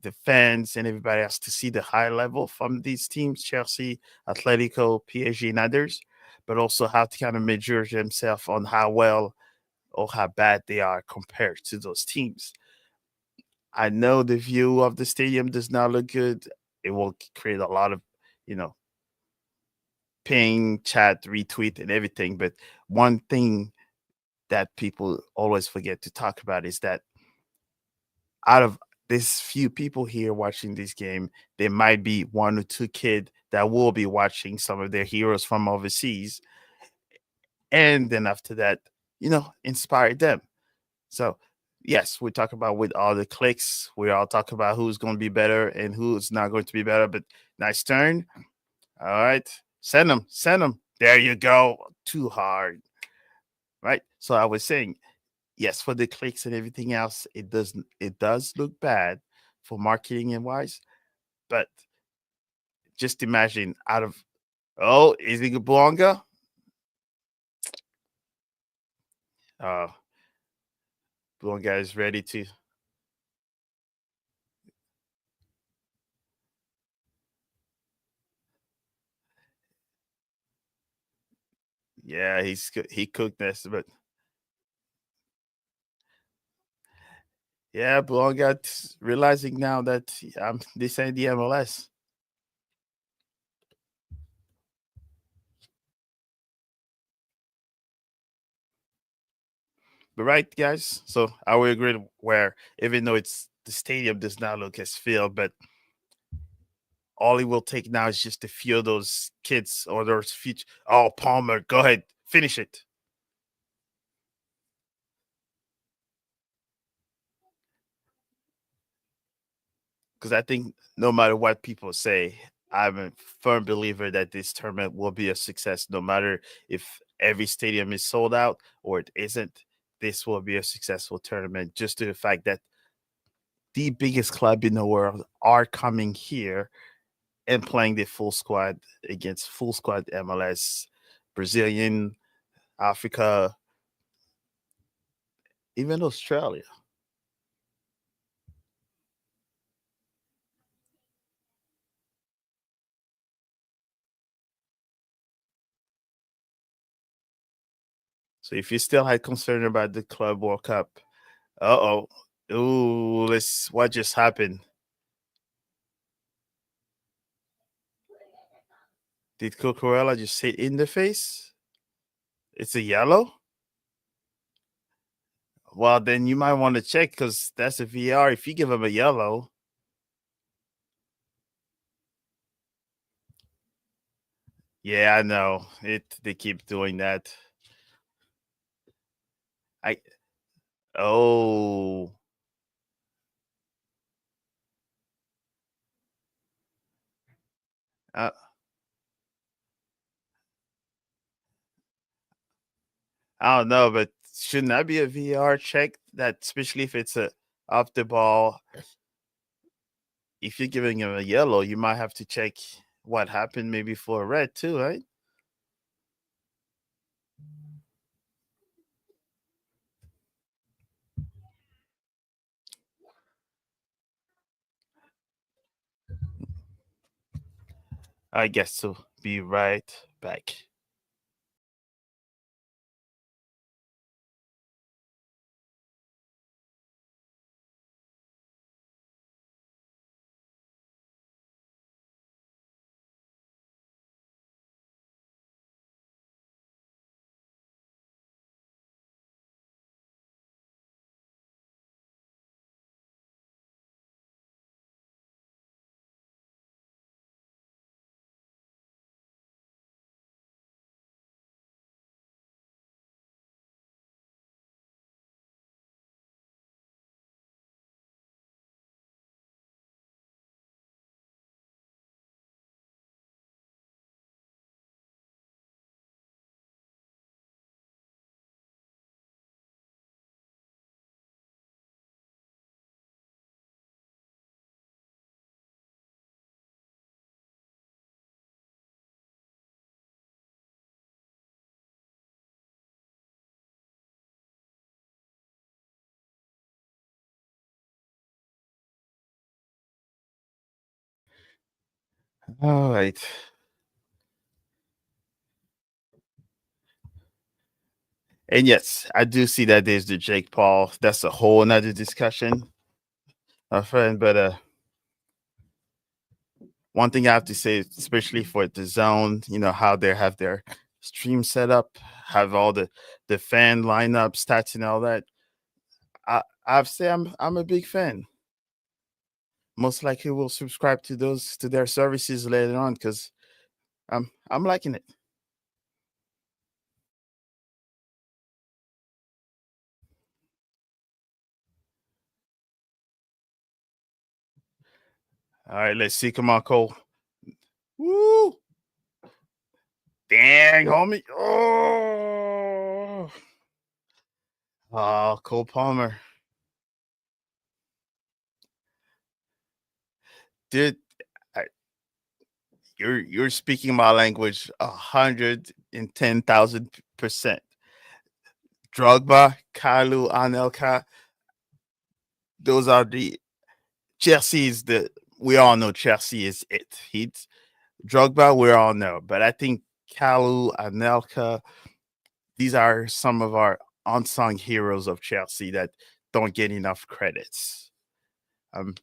the fans, and everybody else to see the high level from these teams, Chelsea, Atletico, PSG, and others, but also how to kind of measure themselves on how well or how bad they are compared to those teams. I know the view of the stadium does not look good. It will create a lot of, you know, ping, chat, retweet, and everything. But one thing that people always forget to talk about is that out of this few people here watching this game, there might be one or two kids that will be watching some of their heroes from overseas. And then after that, inspire them. So, yes, we talk about with all the clicks, we all talk about who's going to be better and who's not going to be better. But nice turn. All right. Send them, send them. There you go. Too hard. Right. So I was saying, yes, for the clicks and everything else, it does look bad for marketing and wise, but just imagine out of is it Blanca? Uh Blanca is ready to. Yeah, he cooked this, but yeah, Blanca realizing now that this ain't the MLS. But right, guys. So I will agree where even though it's the stadium does not look as filled, but all it will take now is just a few of those kids or those future. Oh, Palmer, go ahead, finish it. Because I think no matter what people say, I'm a firm believer that this tournament will be a success. No matter if every stadium is sold out or it isn't, this will be a successful tournament. Just to the fact that the biggest club in the world are coming here and playing the full squad against full squad MLS, Brazilian, Africa, even Australia. So if you still had concern about the Club World Cup, oh, ooh, let's what just happened? Did Cucurella just hit in the face? It's a yellow. Well, then you might want to check because that's a VR. If you give him a yellow, yeah, I know it. They keep doing that. I oh, uh, I don't know, but shouldn't that be a VR check? That especially if it's a off the ball. If you're giving him a yellow, you might have to check what happened maybe for a red too, right? I guess so. Be right back. All right. And yes, I do see that there's the Jake Paul. That's a whole nother discussion, my friend. But one thing I have to say, especially for the zone, how they have their stream set up, have all the fan lineup stats and all that. I've say I'm a big fan. Most likely will subscribe to those to their services later on because I'm liking it. All right, let's see. Come on, Cole. Woo! Dang, homie. Oh, Cole Palmer. Dude, I, you're speaking my language 110,000%. Drogba, Kalu, Anelka, those are the Chelsea is the we all know Chelsea is it. He's Drogba, we all know, but I think Kalu, Anelka, these are some of our unsung heroes of Chelsea that don't get enough credits. Um,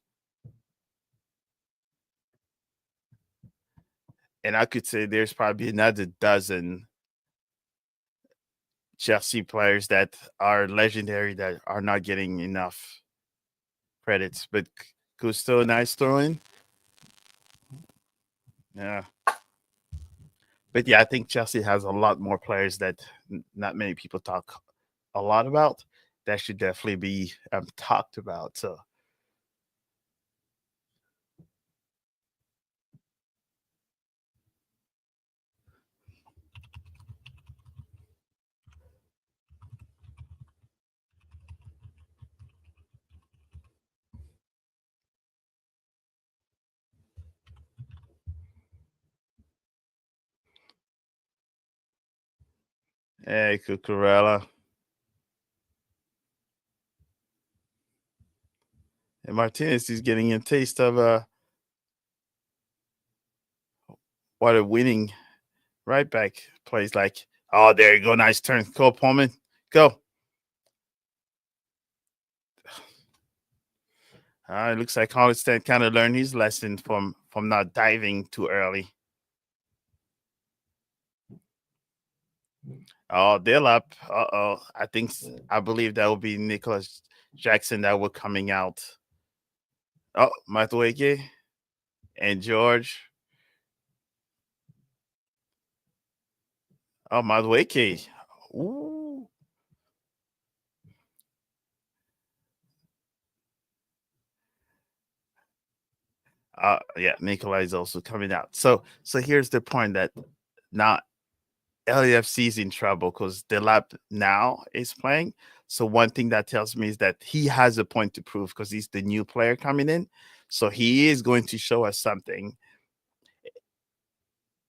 and I could say there's probably another dozen Chelsea players that are legendary that are not getting enough credits. But Gusto, nice throwing. Yeah. But yeah, I think Chelsea has a lot more players that not many people talk a lot about. That should definitely be talked about. So, hey, Cucurella. And Martinez is getting a taste of what a winning right back plays like. Oh, there you go. Nice turn. Cole Pullman. Go. It looks like Hollistead kind of learned his lesson from not diving too early. Oh, they're up. Uh-oh. I believe that will be Nicholas Jackson that will coming out. Oh, Matueke and George. Oh, Matueke. Ooh. Yeah, Nikolai is also coming out. So here's the point that now LAFC is in trouble because the lab now is playing. So one thing that tells me is that he has a point to prove because he's the new player coming in. So he is going to show us something.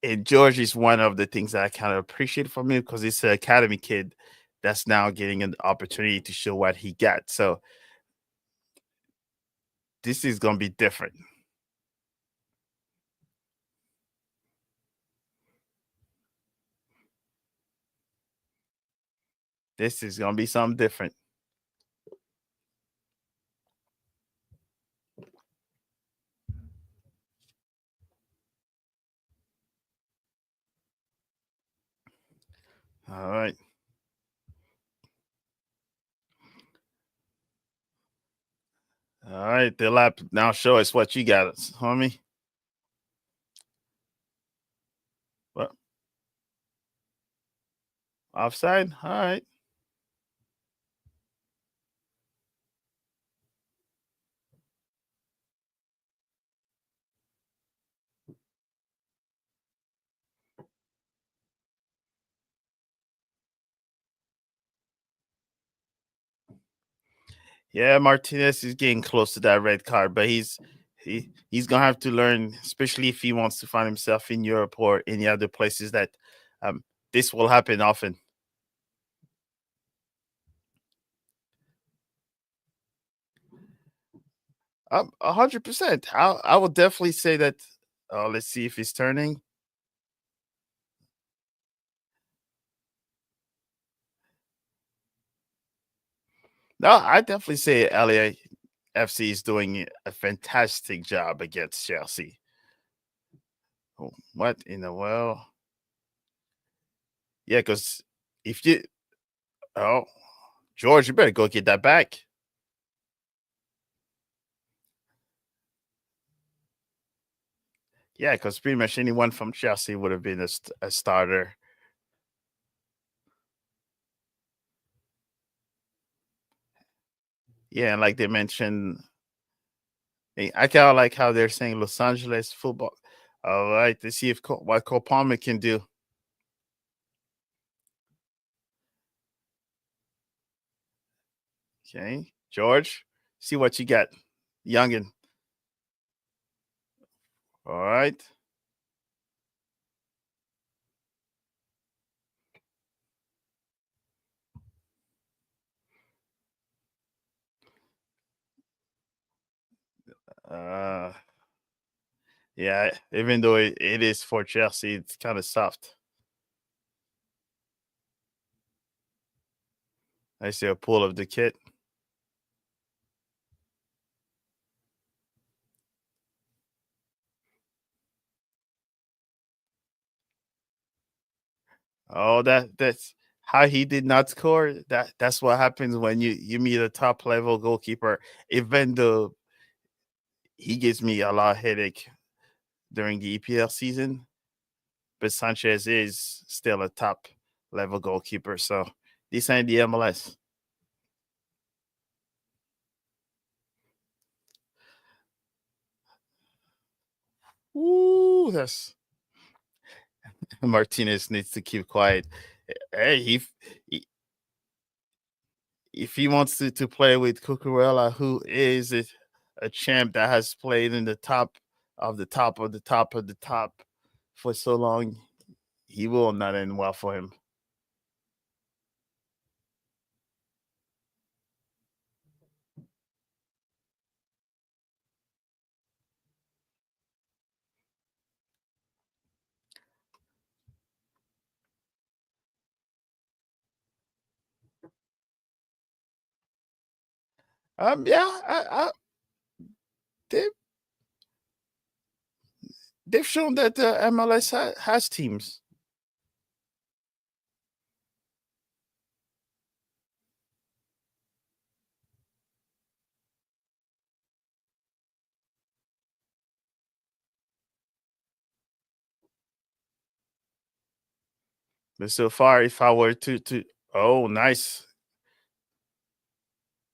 And George is one of the things that I kind of appreciate from him because he's an academy kid that's now getting an opportunity to show what he got. So this is going to be different. This is going to be something different. All right. All right. The lap now show us what you got, homie. Well, offside. All right. Yeah, Martinez is getting close to that red card, but he's gonna have to learn, especially if he wants to find himself in Europe or any other places that um, this will happen often. 100%. I will definitely say that Oh, let's see if he's turning. No, I definitely say LAFC is doing a fantastic job against Chelsea. Oh, what in the world? Yeah, because if you oh George, you better go get that back. Yeah, because pretty much anyone from Chelsea would have been a starter. Yeah, and like they mentioned, I kind of like how they're saying Los Angeles football. All right, to see if what Cole Palmer can do. Okay, George, see what you got, youngin. All right. Uh, yeah, even though it is for Chelsea, it's kind of soft. I see a pull of the kit. Oh, that's how he did not score. That's what happens when you meet a top level goalkeeper. Even though he gives me a lot of headache during the EPL season, but Sanchez is still a top level goalkeeper. So this ain't the MLS. Ooh, that's Martinez needs to keep quiet. Hey, if he wants to play with Cucurella, who is a champ that has played in the top of the top of the top of the top for so long, he will not end well for him. Yeah, they, they've shown that MLS has teams. But so far, if I were to oh, nice.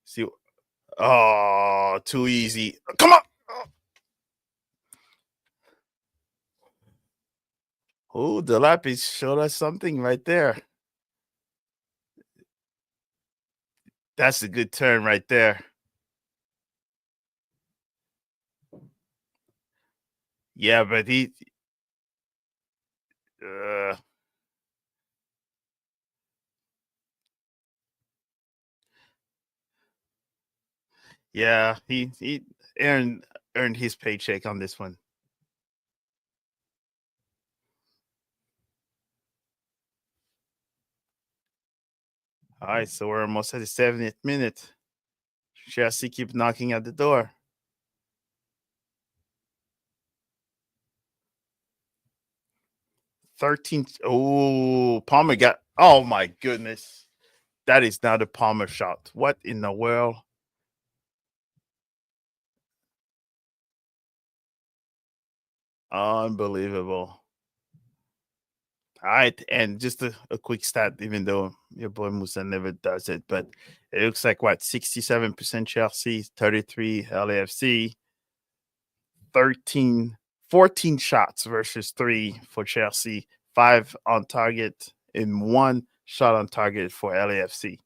See, oh, too easy. Come on. Oh, the Lapis showed us something right there. That's a good turn right there. Yeah, but uh, yeah, he earned his paycheck on this one. All right, so we're almost at the 70th minute. Chelsea keep knocking at the door. 13. Oh, Palmer got. Oh my goodness, that is not a Palmer shot. What in the world? Unbelievable. All right, and just a quick stat, even though your boy Musa never does it, but it looks like what 67% Chelsea, 33 LAFC, 13, 14 shots versus three for Chelsea, five on target, and one shot on target for LAFC.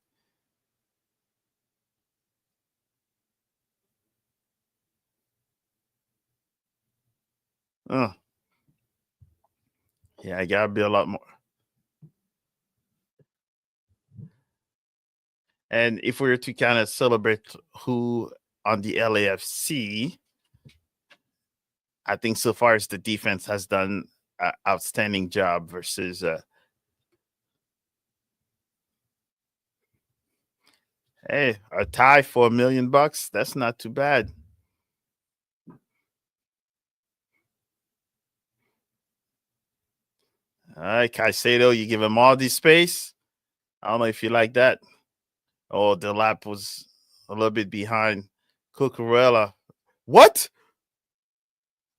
Uh, yeah, I gotta be a lot more. And if we were to kind of celebrate who on the LAFC, I think so far as the defense has done an outstanding job versus hey, a tie for $1 million. That's not too bad. All right, Caicedo, you give him all the space. I don't know if you like that. Oh, the lap was a little bit behind Cucurella. What?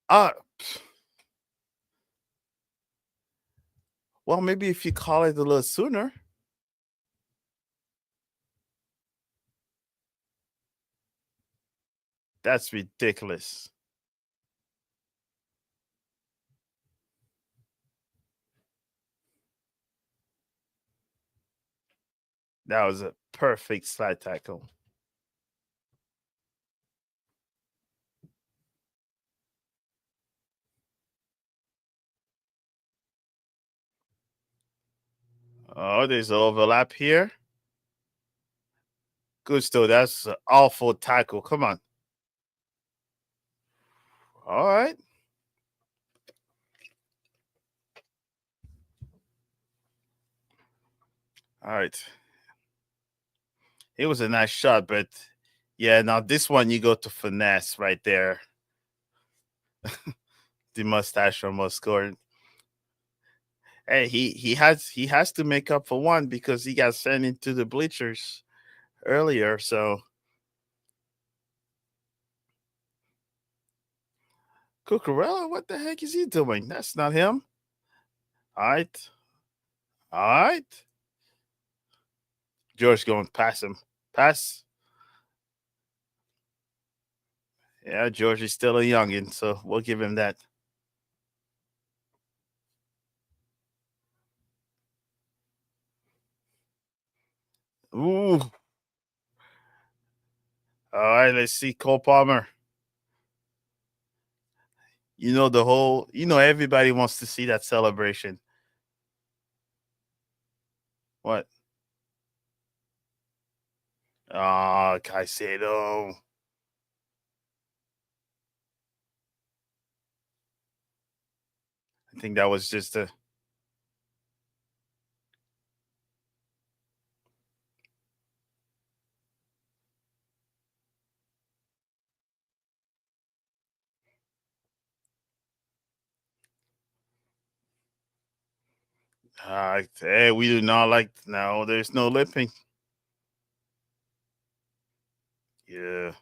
Uh well, maybe if you call it a little sooner. That's ridiculous. That was a perfect slide tackle. Oh, there's an overlap here. Gusto, that's an awful tackle. Come on. All right. All right. It was a nice shot, but yeah, now this one you go to finesse right there. The mustache almost scored. Hey, he has to make up for one because he got sent into the bleachers earlier. So Cucurella, what the heck is he doing? That's not him. All right. All right. George going past him. Pass. Yeah, George is still a youngin, so we'll give him that. Ooh. All right, let's see Cole Palmer. Everybody wants to see that celebration. What? Ah, Caicedo. I think that was just a. Hey, we do not like. No, there's no lipping. Yeah.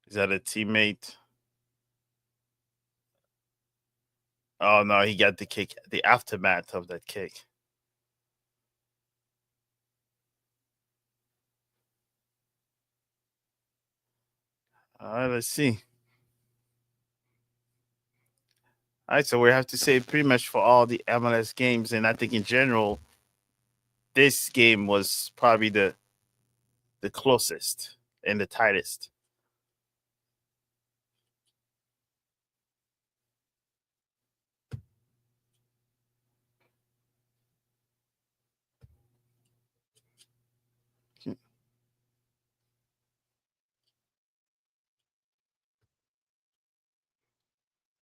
Is that a teammate? Oh no, he got the kick. The aftermath of that kick. All right, let's see. All right, so we have to say pretty much for all the MLS games, and I think in general, this game was probably the closest and the tightest.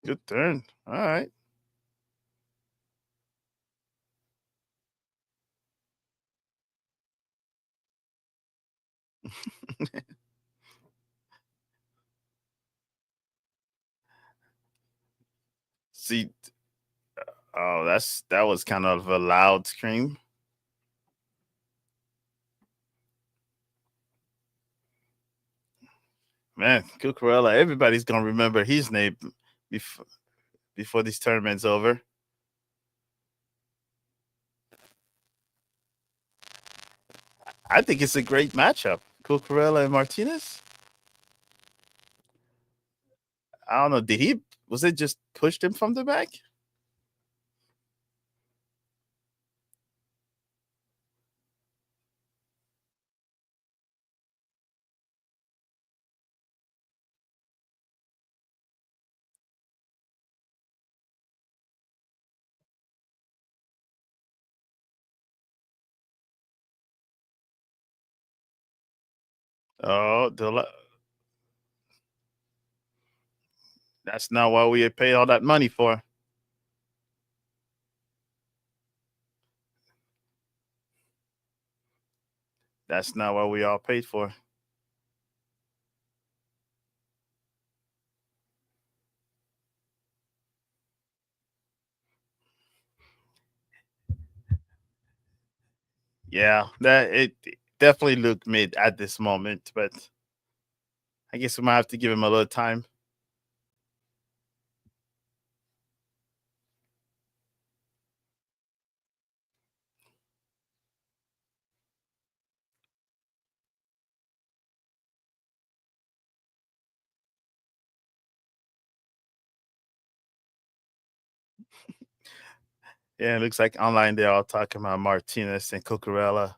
Good turn. All right. See, oh, that was kind of a loud scream. Man, Cucurella, everybody's gonna remember his name before before this tournament's over. I think it's a great matchup. Cucurella and Martinez. I don't know. Did he? Was it just pushed him from the back? Oh, that's not what we paid all that money for. That's not what we all paid for. Yeah, that it definitely looked mid at this moment, but I guess we might have to give him a little time. Yeah, it looks like online they're all talking about Martinez and Cucurella.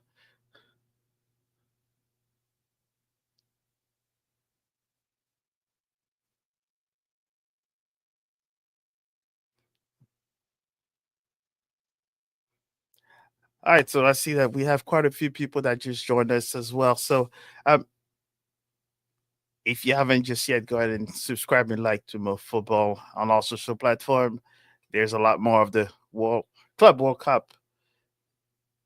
All right, so I see that we have quite a few people that just joined us as well. So, if you haven't just yet, go ahead and subscribe and like to Mo Football on all social platform. There's a lot more of the World Cup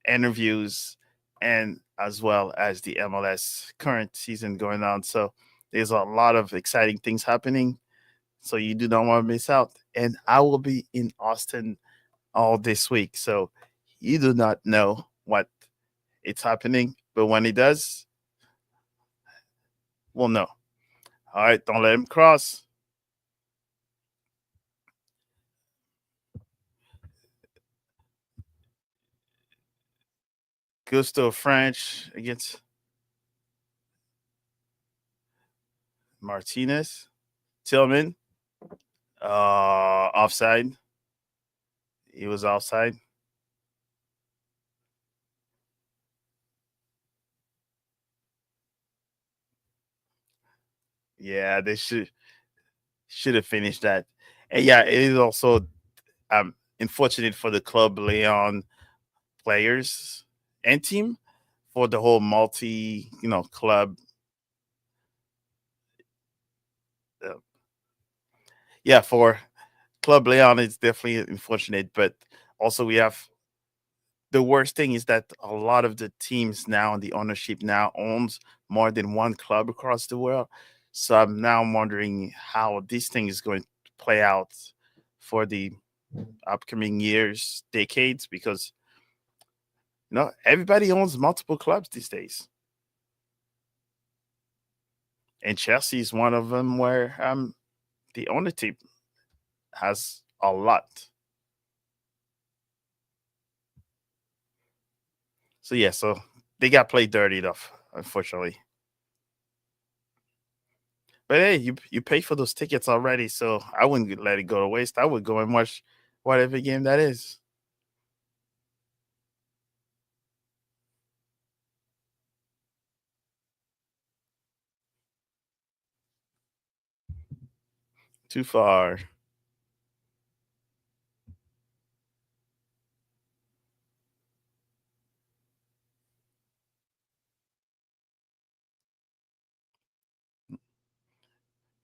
interviews and as well as the MLS current season going on. So there's a lot of exciting things happening. So you do not want to miss out. And I will be in Austin all this week. So you do not know what it's happening, but when it does, we'll know. All right, don't let him cross. Gusto French against Martinez. Tillman, offside. He was offside. Yeah, they should have finished that. And yeah, it is also unfortunate for the Club Leon players and team for the whole multi, club. Uh, yeah, for Club Leon, it's definitely unfortunate, but also we have the worst thing is that a lot of the teams now and the ownership now owns more than one club across the world. So I'm now wondering how this thing is going to play out for the upcoming years, decades, because everybody owns multiple clubs these days, and Chelsea is one of them where the ownership has a lot. So yeah, so they got played dirty enough, unfortunately. But hey, you pay for those tickets already, so I wouldn't let it go to waste. I would go and watch whatever game that is. Too far.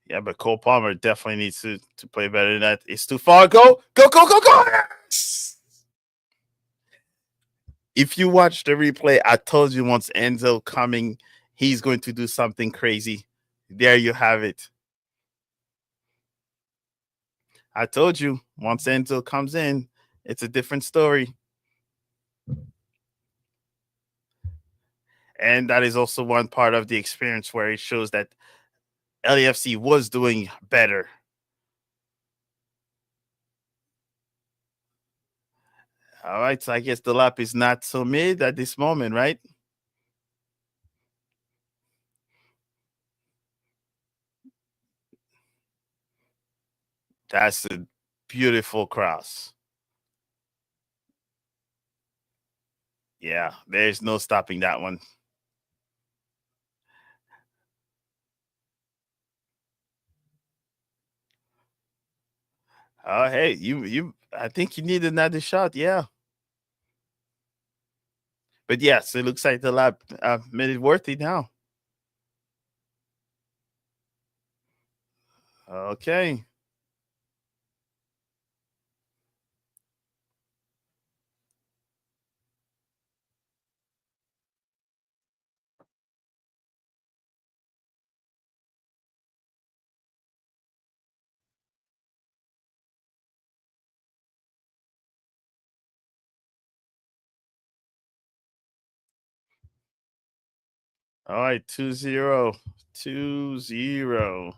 Yeah, but Cole Palmer definitely needs to play better than that. It's too far. Go, go, go, go, go. Yes! If you watch the replay, I told you once Enzo coming, he's going to do something crazy. There you have it. I told you once Enzo comes in, it's a different story. And that is also one part of the experience where it shows that LAFC was doing better. All right, so I guess the lap is not so mid at this moment, right? That's a beautiful cross. Yeah, there's no stopping that one. Oh, hey, you. I think you need another shot. Yeah, but yes, it looks like the lap made it worthy now. Okay. All right. 2-0. 2-0.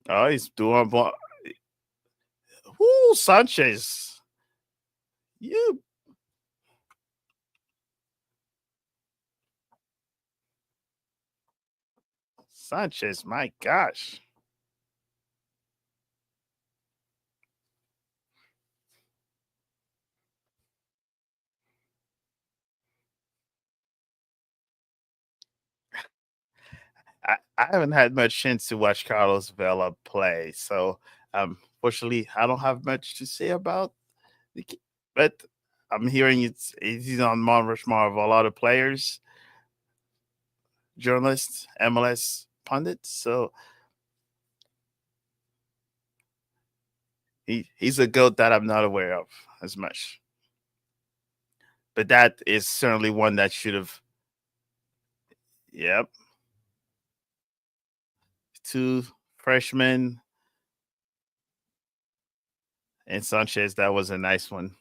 Oh, he's doing. Woo, Sanchez. You, Sanchez. My gosh. I haven't had much chance to watch Carlos Vela play, so fortunately, I don't have much to say about but I'm hearing he's on Mount Rushmore of a lot of players, journalists, MLS pundits. So he's a goat that I'm not aware of as much. But that is certainly one that should have. Yep, two freshmen and Sanchez. That was a nice one.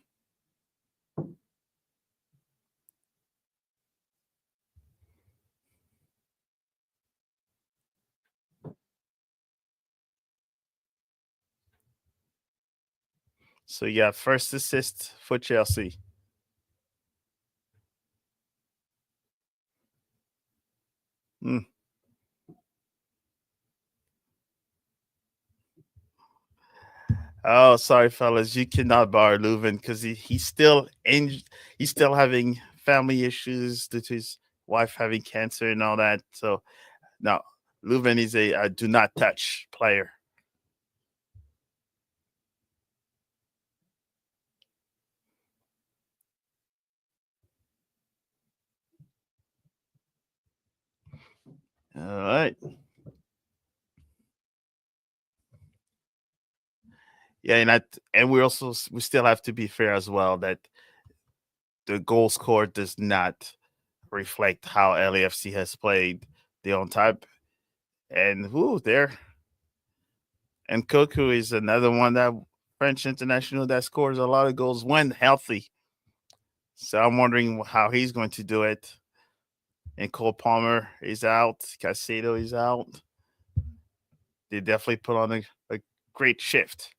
So yeah, first assist for Chelsea. Hmm. Oh, sorry, fellas. You cannot bar Leuven because he's still having family issues due to his wife having cancer and all that. So no, Leuven is a do not touch player. All right. Yeah, and we still have to be fair as well that the goal score does not reflect how LAFC has played the on type. And who there and Koku is another one that French international that scores a lot of goals when healthy. So I'm wondering how he's going to do it. And Cole Palmer is out. Casado is out. They definitely put on a great shift.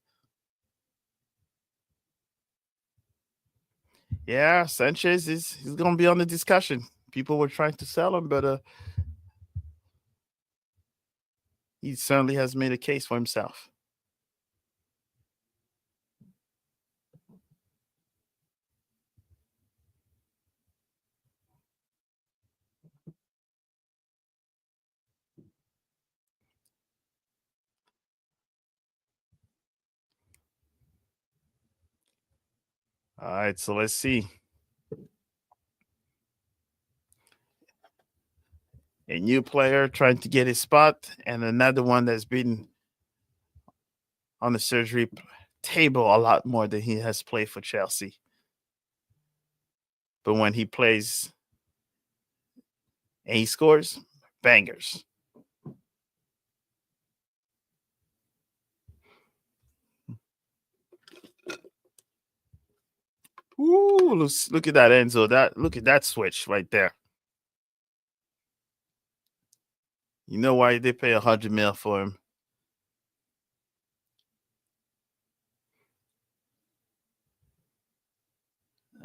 Yeah, Sanchez is he's going to be on the discussion. People were trying to sell him, but he certainly has made a case for himself. All right, so let's see. A new player trying to get his spot, and another one that's been on the surgery table a lot more than he has played for Chelsea. But when he plays and he scores, bangers. Ooh, look at that Enzo. Look at that switch right there. You know why they pay 100 mil for him?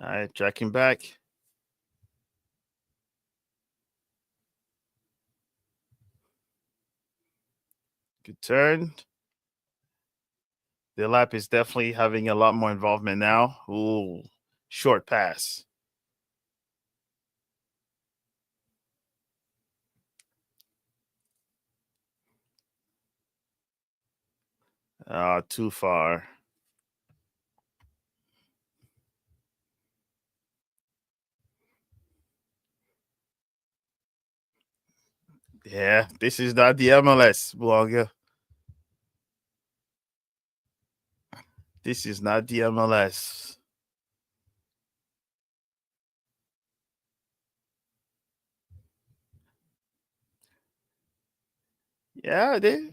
All right, tracking back. Good turn. The lap is definitely having a lot more involvement now. Ooh, short pass. Too far. Yeah, this is not the MLS, blogger. This is not the MLS. Yeah, they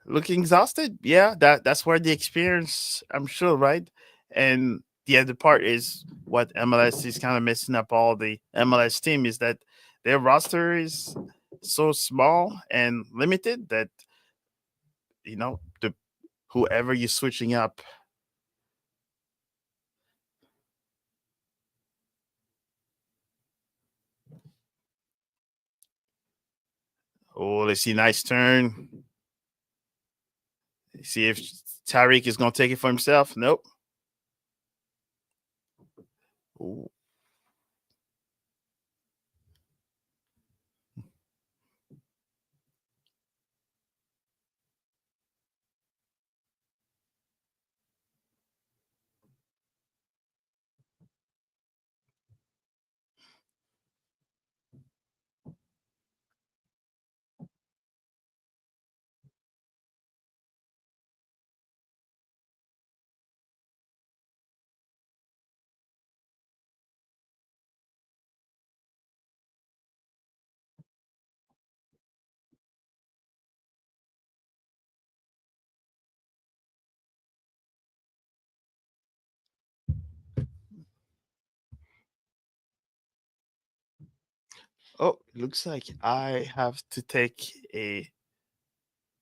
looking exhausted. Yeah, that's where the experience, I'm sure, right? And the other part is what MLS is kind of messing up all the MLS team is that their roster is so small and limited that the whoever you're switching up. Oh, let's see, nice turn. See if Tyreek is gonna take it for himself. Nope. Ooh. Oh, looks like I have to take a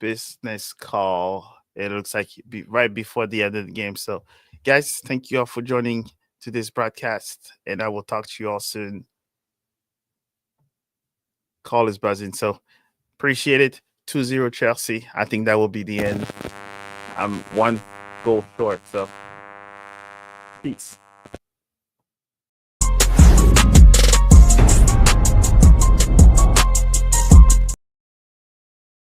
business call. It looks like right before the end of the game. So, guys, thank you all for joining to this broadcast, and I will talk to you all soon. Call is buzzing. So, appreciate it. 2-0 Chelsea. I think that will be the end. I'm one goal short. So, peace.